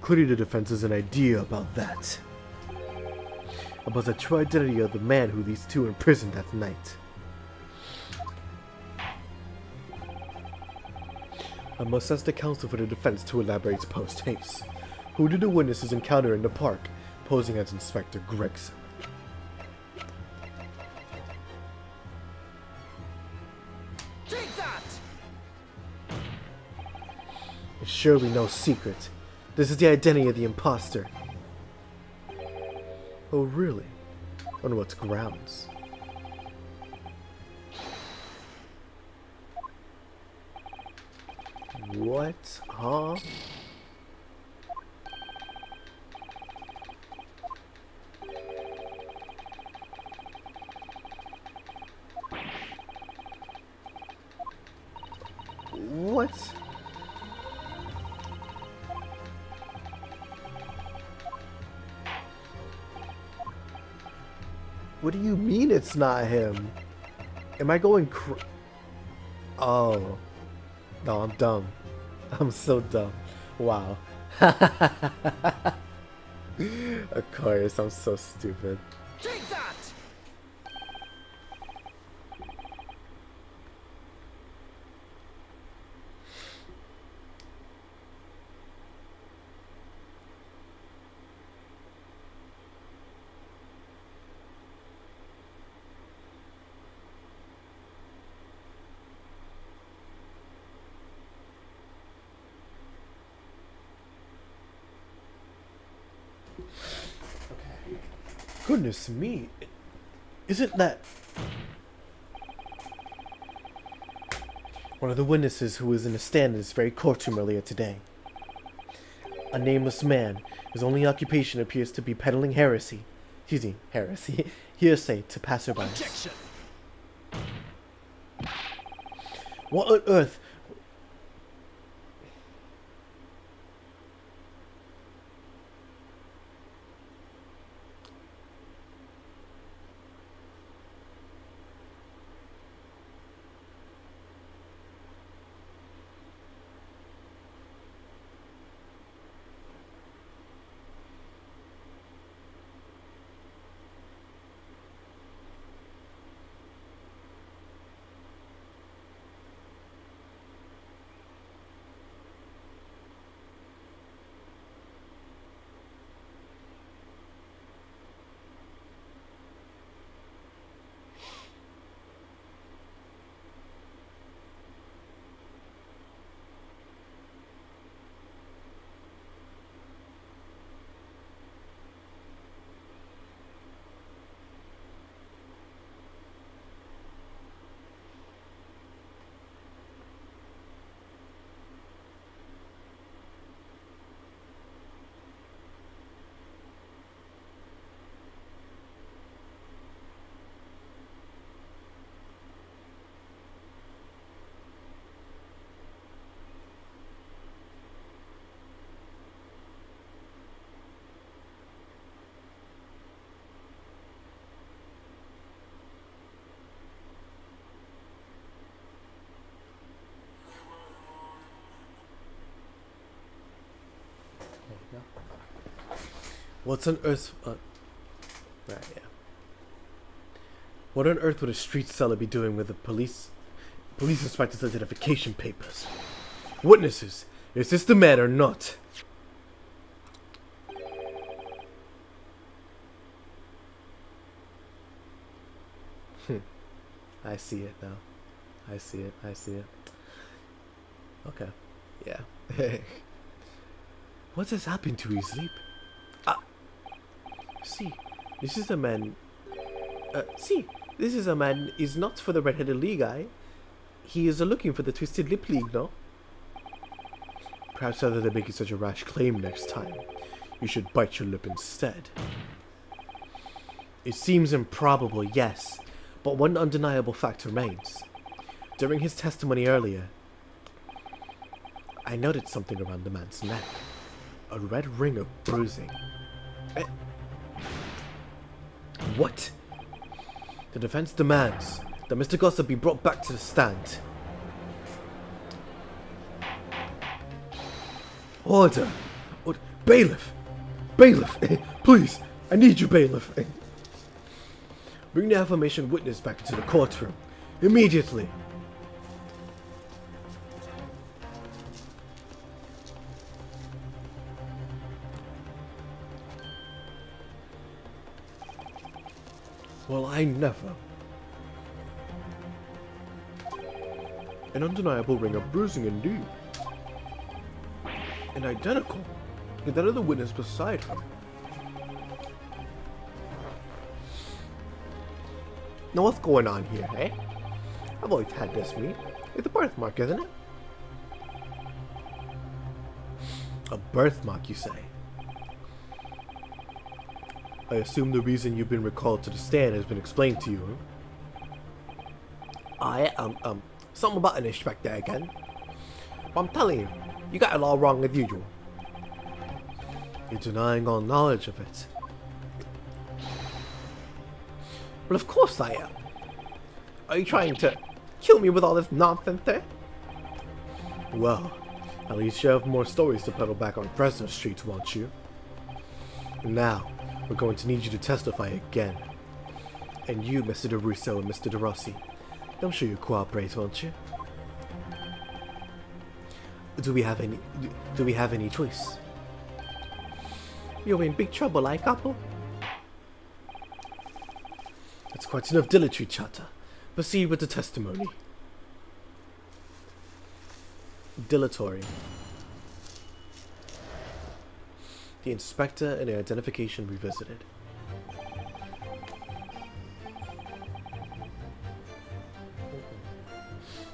Clearly the defense has an idea about that. About the true identity of the man who these two imprisoned that night. I must ask the counsel for the defense to elaborate post haste. Who did the witnesses encounter in the park, posing as Inspector Gregson? Take that! It's surely no secret. This is the identity of the imposter. Oh, really? On what grounds? What? Huh? What? What do you mean it's not him? Am I going Oh. No, I'm dumb. I'm so dumb. Wow. Of course, I'm so stupid. Take that! Goodness me. Isn't that one of the witnesses who was in the stand in this very courtroom earlier today? A nameless man, his only occupation appears to be peddling heresy. Hearsay to passersby. Objection! What on earth? What's on earth? Right, yeah. What on earth would a street seller be doing with the police inspector's identification papers? Witnesses, is this the man or not? I see it now. I see it. Okay. Yeah. What has happened to his sleep? See, this is a man. This is a man is not for the red-headed league guy. He is looking for the twisted lip league, no? Perhaps rather than making such a rash claim next time, you should bite your lip instead. It seems improbable, yes, but one undeniable fact remains. During his testimony earlier, I noted something around the man's neck. A red ring of bruising. What? The defense demands that Mr. Gossip be brought back to the stand. Order! Bailiff! Bailiff! Please! I need you, bailiff! Bring the affirmation witness back into the courtroom. Immediately! Well, I never. An undeniable ring of bruising indeed. And identical to that of the witness beside her. Now what's going on here, eh? I've always had this meat. It's a birthmark, isn't it? A birthmark, you say? I assume the reason you've been recalled to the stand has been explained to you, huh? Something about an inspector again. But I'm telling you, you got it all wrong as usual. You're denying all knowledge of it. Well, of course I am. Are you trying to kill me with all this nonsense there? Well, at least you have more stories to peddle back on Fresno Street, won't you? Now, we're going to need you to testify again. And you, Mr. DeRusso and Mr. DeRossi, I'm sure you'll cooperate, won't you? Do we have any choice? You're in big trouble, couple. That's quite enough dilatory chatter. Proceed with the testimony. Dilatory. The inspector and the identification revisited.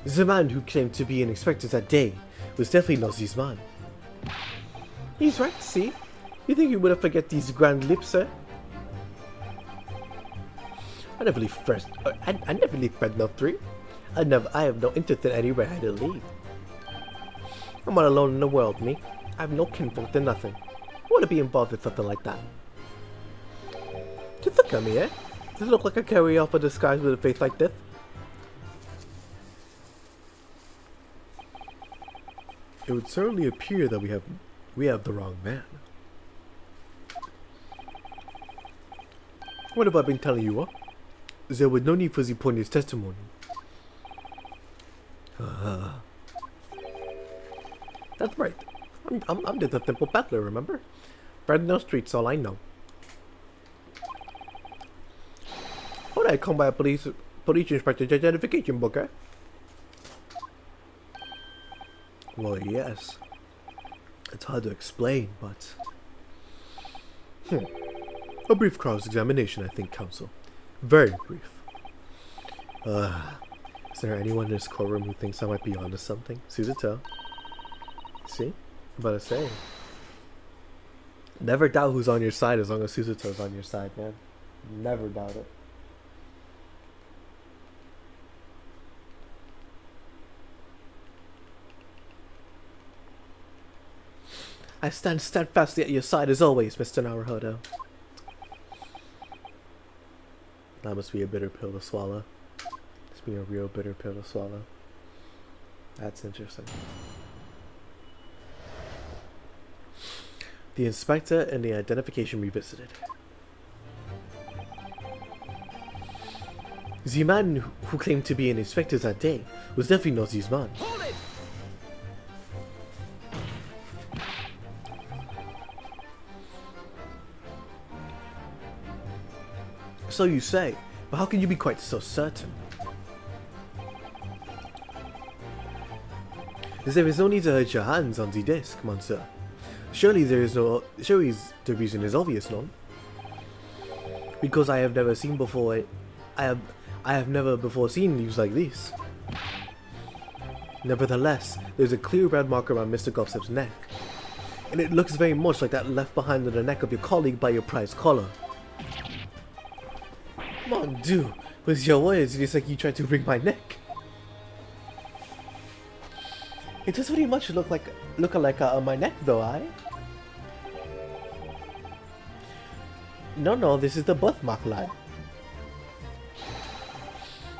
The man who claimed to be an inspector that day was definitely not this man. He's right, see? You think you would forget these grand lips, sir? I never leave Fresno 3. I have no interest in any red-headed league. I'm all alone in the world, me. I have no kinfolk to nothing. I want to be involved in something like that. Just look at me, eh? Does it look like I carry off a disguise with a face like this? It would certainly appear that we have the wrong man. What have I been telling you, huh? There was no need for the pointless testimony. That's right. I'm just a simple peddler, remember? Fresno Street's all I know. How did I come by a police inspector's identification book, eh? Well, yes. It's hard to explain, but... A brief cross-examination, I think, counsel. Very brief. Is there anyone in this courtroom who thinks I might be onto something? Suzuto. See? I'm about to say. Never doubt who's on your side as long as Suzuto's on your side, man. Never doubt it. I stand steadfastly at your side as always, Mr. Naruhodo. That must be a bitter pill to swallow. Must be a real bitter pill to swallow. That's interesting. The inspector and the identification revisited. The man who claimed to be an inspector that day was definitely not this man. Hold it! So you say, but how can you be quite so certain? There is no need to hurt your hands on the desk, monsieur. Surely the reason is obvious, no? Because I have never seen before. I have never before seen news like this. Nevertheless, there's a clear red mark around Mr. Gossip's neck, and it looks very much like that left behind on the neck of your colleague by your prize collar. Mon Dieu, with your words, it is like you tried to wring my neck. It does very much look like on my neck, though, aye? No, this is the birthmark, lad.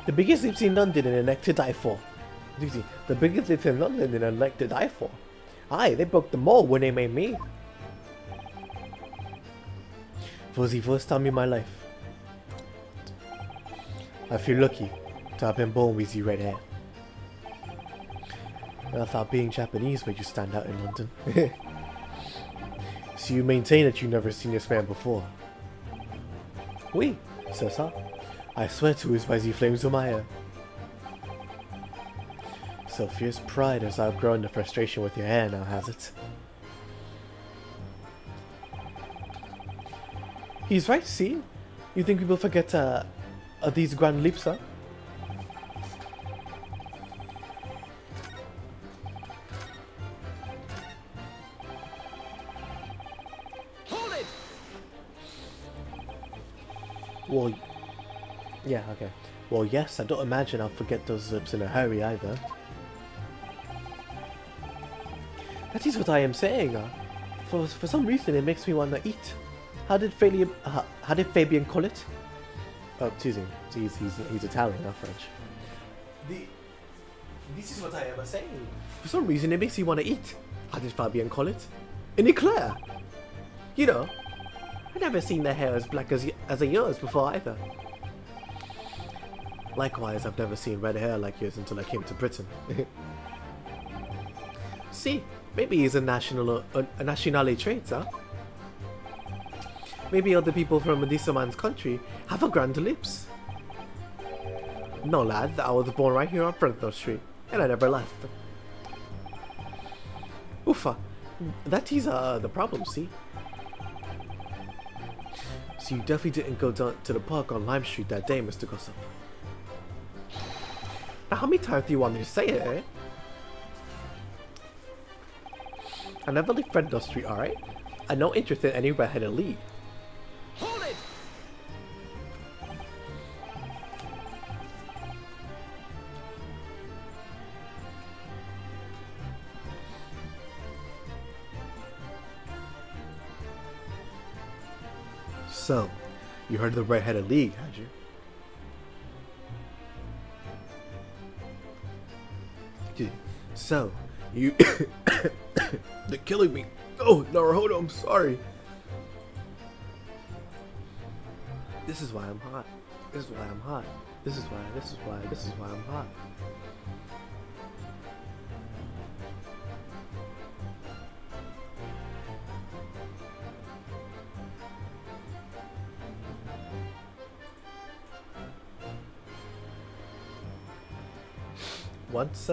The biggest lips in London and a neck to die for. The biggest lips in London and a neck to die for. Aye, they broke the mold when they made me. It was the first time in my life. I feel lucky to have been born with the red hair. And I thought being Japanese made you stand out in London. So you maintain that you've never seen this man before? Oui, c'est ça. I swear to his by the flames of my hair. So fierce pride has outgrown the frustration with your hair now, has it? He's right, see? You think people forget these grand leaps, huh? Hold it! Well, yeah, okay. Well, yes, I don't imagine I'll forget those lips in a hurry either. That is what I am saying. For some reason, it makes me want to eat. How did Fabian call it? Oh, excuse me. He's Italian, not French. This is what I am saying. For some reason, it makes me want to eat. How did Fabian call it? An eclair. You know, I've never seen their hair as black as yours before either. Likewise, I've never seen red hair like yours until I came to Britain. See, maybe he's a nationality trait, huh? Maybe other people from this man's country have a grand lips. No, lad, I was born right here on Frenthorpe Street, and I never left. Oofa, that is the problem, see? So you definitely didn't go down to the park on Lime Street that day, Mr. Gossip. Now, how many times do you want me to say it, eh? I never left Frenthorpe Street, alright? I'm not interested in any redheaded lead. Hold it! So, you heard of the Red-Headed League, had you? So, you... They're killing me. Oh, Naruhodo, I'm sorry. This is why I'm hot. This is why I'm hot. This is why I'm hot. Once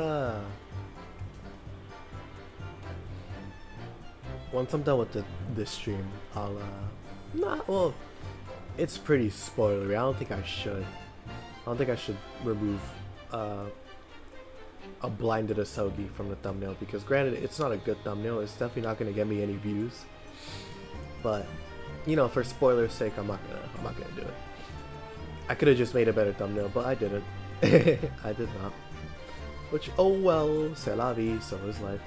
I'm done with this stream, I'll well, it's pretty spoilery. I don't think I should remove a blinded Asogi from the thumbnail, because granted, it's not a good thumbnail. It's definitely not gonna get me any views. But you know, for spoiler's sake, I'm not gonna do it. I could have just made a better thumbnail, but I didn't. I did not. Which, oh well, c'est la vie, so is life.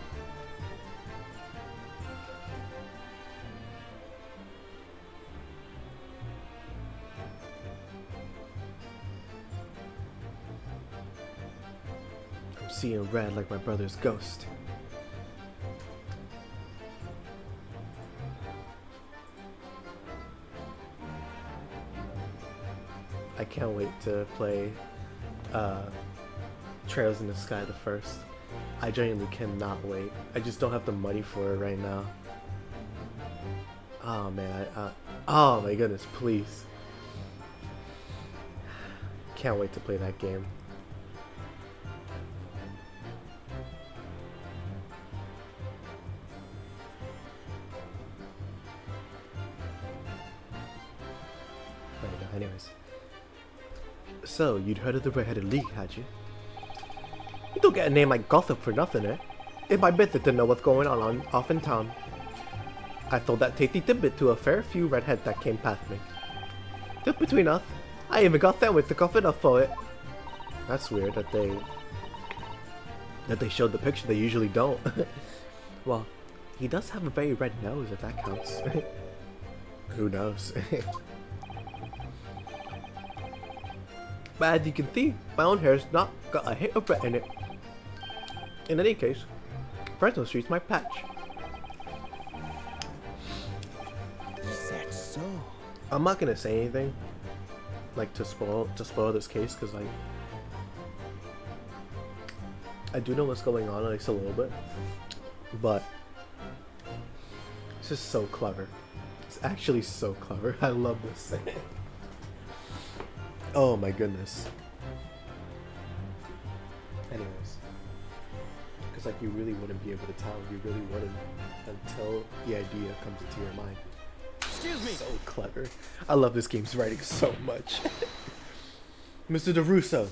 I'm seeing red like my brother's ghost. I can't wait to play Trails in the Sky the first. I genuinely cannot wait. I just don't have the money for it right now. Oh man, oh my goodness, please. Can't wait to play that game. There we go, anyways. So, you'd heard of the Red-Headed League, had you? You don't get a name like Gossip for nothing, eh? It's my business to know what's going on off in town. I told that tasty tidbit to a fair few redheads that came past me. Just between us, I even got sandwich to cough it up for it. That's weird that they showed the picture. They usually don't. Well, he does have a very red nose, if that counts. Who knows? But as you can see, my own hair's not got a hit of red in it. In any case, Fresno Street's my patch. Is that so? I'm not gonna say anything, like to spoil this case, because like I do know what's going on, at least a little bit, but it's just so clever. It's actually so clever. I love this. Oh my goodness. Anyways, because like you really wouldn't be able to tell. You really wouldn't until the idea comes into your mind. Excuse me. So clever. I love this game's writing so much. Mr. DeRusso.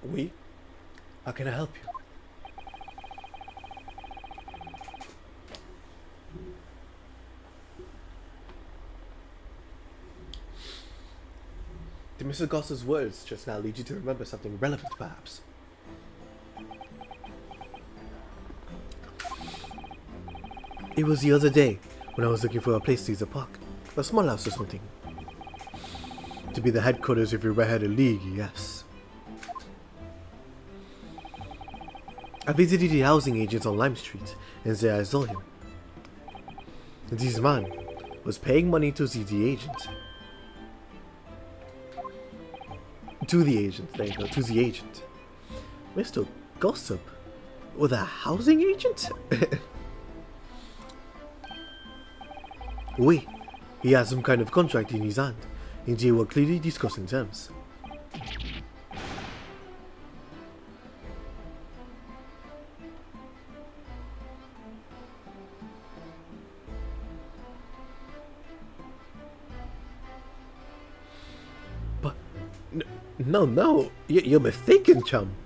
Oui? How can I help you? Did Mr. Goss's words just now lead you to remember something relevant, perhaps? It was the other day when I was looking for a place to use a park. A small house or something. To be the headquarters of your Red-Headed League, yes. I visited the housing agents on Lime Street, and there I saw him. This man was paying money to see the agent. To the agent, there you go, to the agent. Mr. Gossip? With a housing agent? Oui, he has some kind of contract in his hand, and they were clearly discussing terms. But, no, you're mistaken, chum.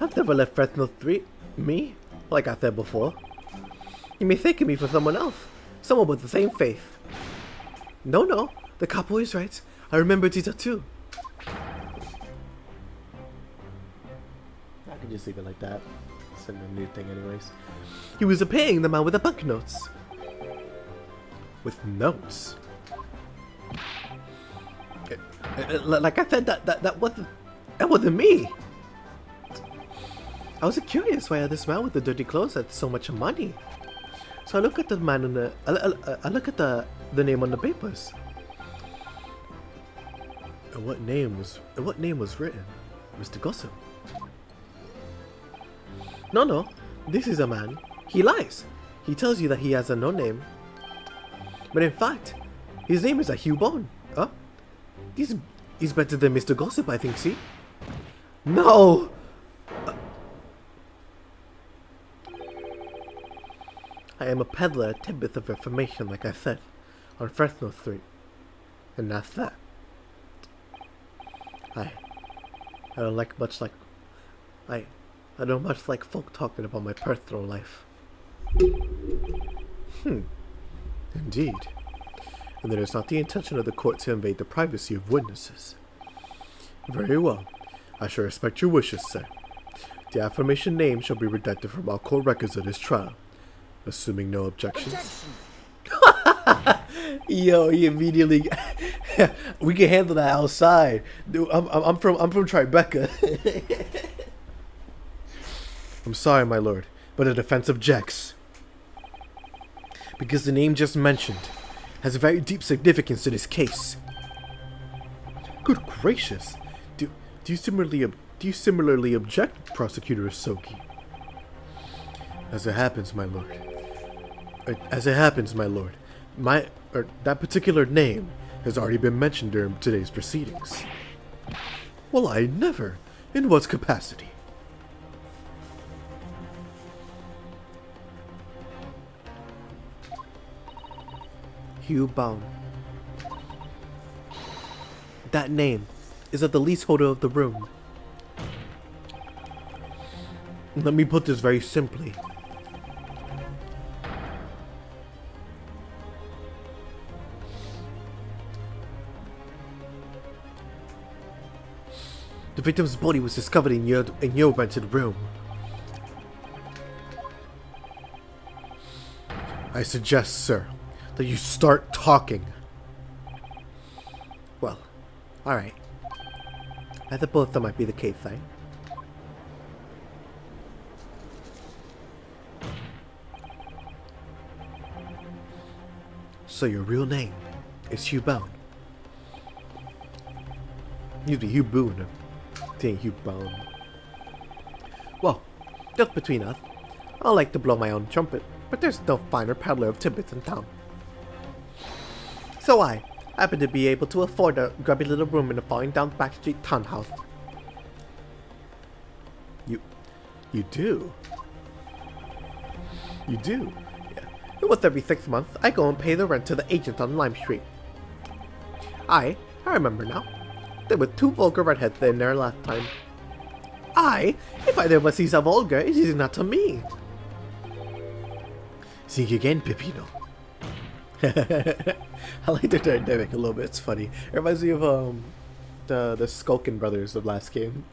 I've never left Fresno Street, me, like I said before. You're mistaking me for someone else. Someone with the same faith. No, the cowboy is right. I remember Tita too. I can just leave it like that. It's a new thing anyways. He was paying the man with the banknotes. With notes? Like I said, that wasn't me. I was curious why this man with the dirty clothes had so much money. So I look at the man on the. I look at the name on the papers. And what name was written? Mr. Gossip. No. This is a man. He lies. He tells you that he has a no name. But in fact, his name is a Hugh Bone. Huh? He's better than Mr. Gossip, I think. See? No. I am a peddler, a tidbit of information, like I said, on Fresno Street. And that's that. I don't much like folk talking about my personal life. Indeed. And it is not the intention of the court to invade the privacy of witnesses. Very well. I shall respect your wishes, sir. The affirmation name shall be redacted from all court records of this trial. Assuming no objections. Yo, he immediately. We can handle that outside. Dude, I'm from Tribeca. I'm sorry, my lord, but the defense objects. because the name just mentioned has a very deep significance to this case. Good gracious! Do you similarly object, Prosecutor Soki? As it happens, my lord. That particular name has already been mentioned during today's proceedings. Well, I never. In what capacity? Hugh Baum. That name is of the leaseholder of the room. Let me put this very simply. The victim's body was discovered in your rented room. I suggest, sir, that you start talking. Well, alright. I thought both of them might be the case thing. So your real name is Hugh Bound. You'd be Hugh Boone. Dang, Hugh Bound. Well, just between us, I like to blow my own trumpet, but there's no finer peddler of tidbits in town. So I happen to be able to afford a grubby little room in a falling down backstreet townhouse. You do? You do? Yeah. Once every 6 months, I go and pay the rent to the agent on Lime Street. I remember now. There were 2 vulgar redheads in there last time. If either of us sees a vulgar, it is not to me. Think again, Peppino. I like the dynamic a little bit, it's funny. It reminds me of the Skulkin brothers of last game.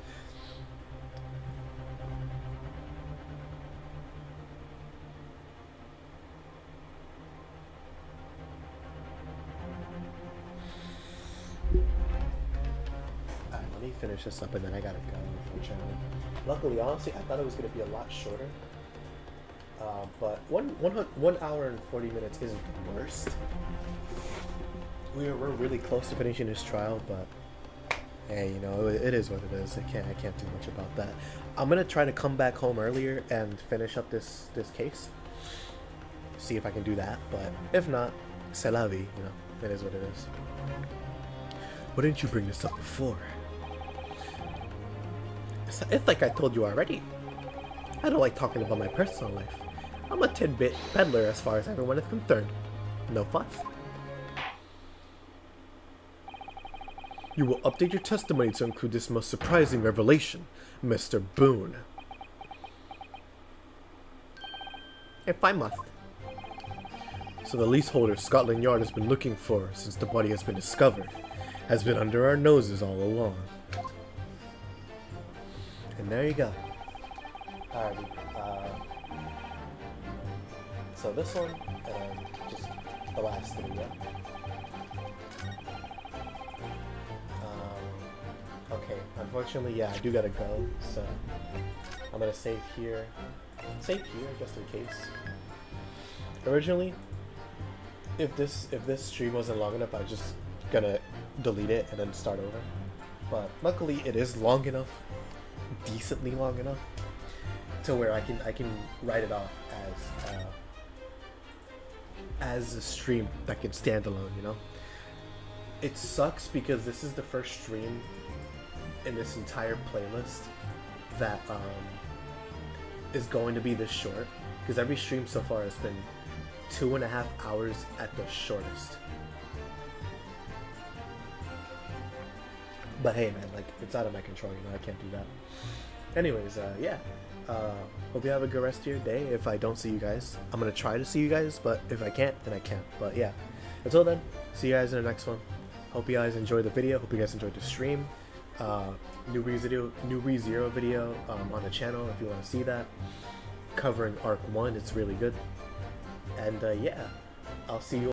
Let me finish this up and then I gotta go, unfortunately. Luckily, honestly, I thought it was gonna be a lot shorter. But 1 hour and 40 minutes isn't the worst. We're really close to finishing this trial, but hey, you know, it is what it is. I can't do much about that. I'm gonna try to come back home earlier and finish up this case. See if I can do that, but if not, c'est la vie, you know, it is what it is. Why didn't you bring this up before? It's like I told you already. I don't like talking about my personal life. I'm a tidbit peddler as far as everyone is concerned. No fuss. You will update your testimony to include this most surprising revelation, Mr. Boone. If I must. So the leaseholder Scotland Yard has been looking for since the body has been discovered has been under our noses all along. And there you go. Alrighty. So this one, and just the last 3, yeah. Okay, unfortunately, yeah, I do gotta go, so I'm gonna save here, just in case. Originally, if this stream wasn't long enough, I was just gonna delete it and then start over. But luckily, it is long enough, decently long enough, to where I can write it off as a stream that can stand alone, you know? It sucks because this is the first stream in this entire playlist that is going to be this short, because every stream so far has been 2.5 hours at the shortest. But hey man, like, it's out of my control, you know, I can't do that. Anyways, yeah. Hope you have a good rest of your day. If I don't see you guys, I'm gonna try to see you guys, but if I can't, then I can't. But yeah, until then, see you guys in the next one. Hope you guys enjoyed the video. Hope you guys enjoyed the new ReZero video on the channel if you want to see that. Covering Arc 1, it's really good. And yeah, I'll see you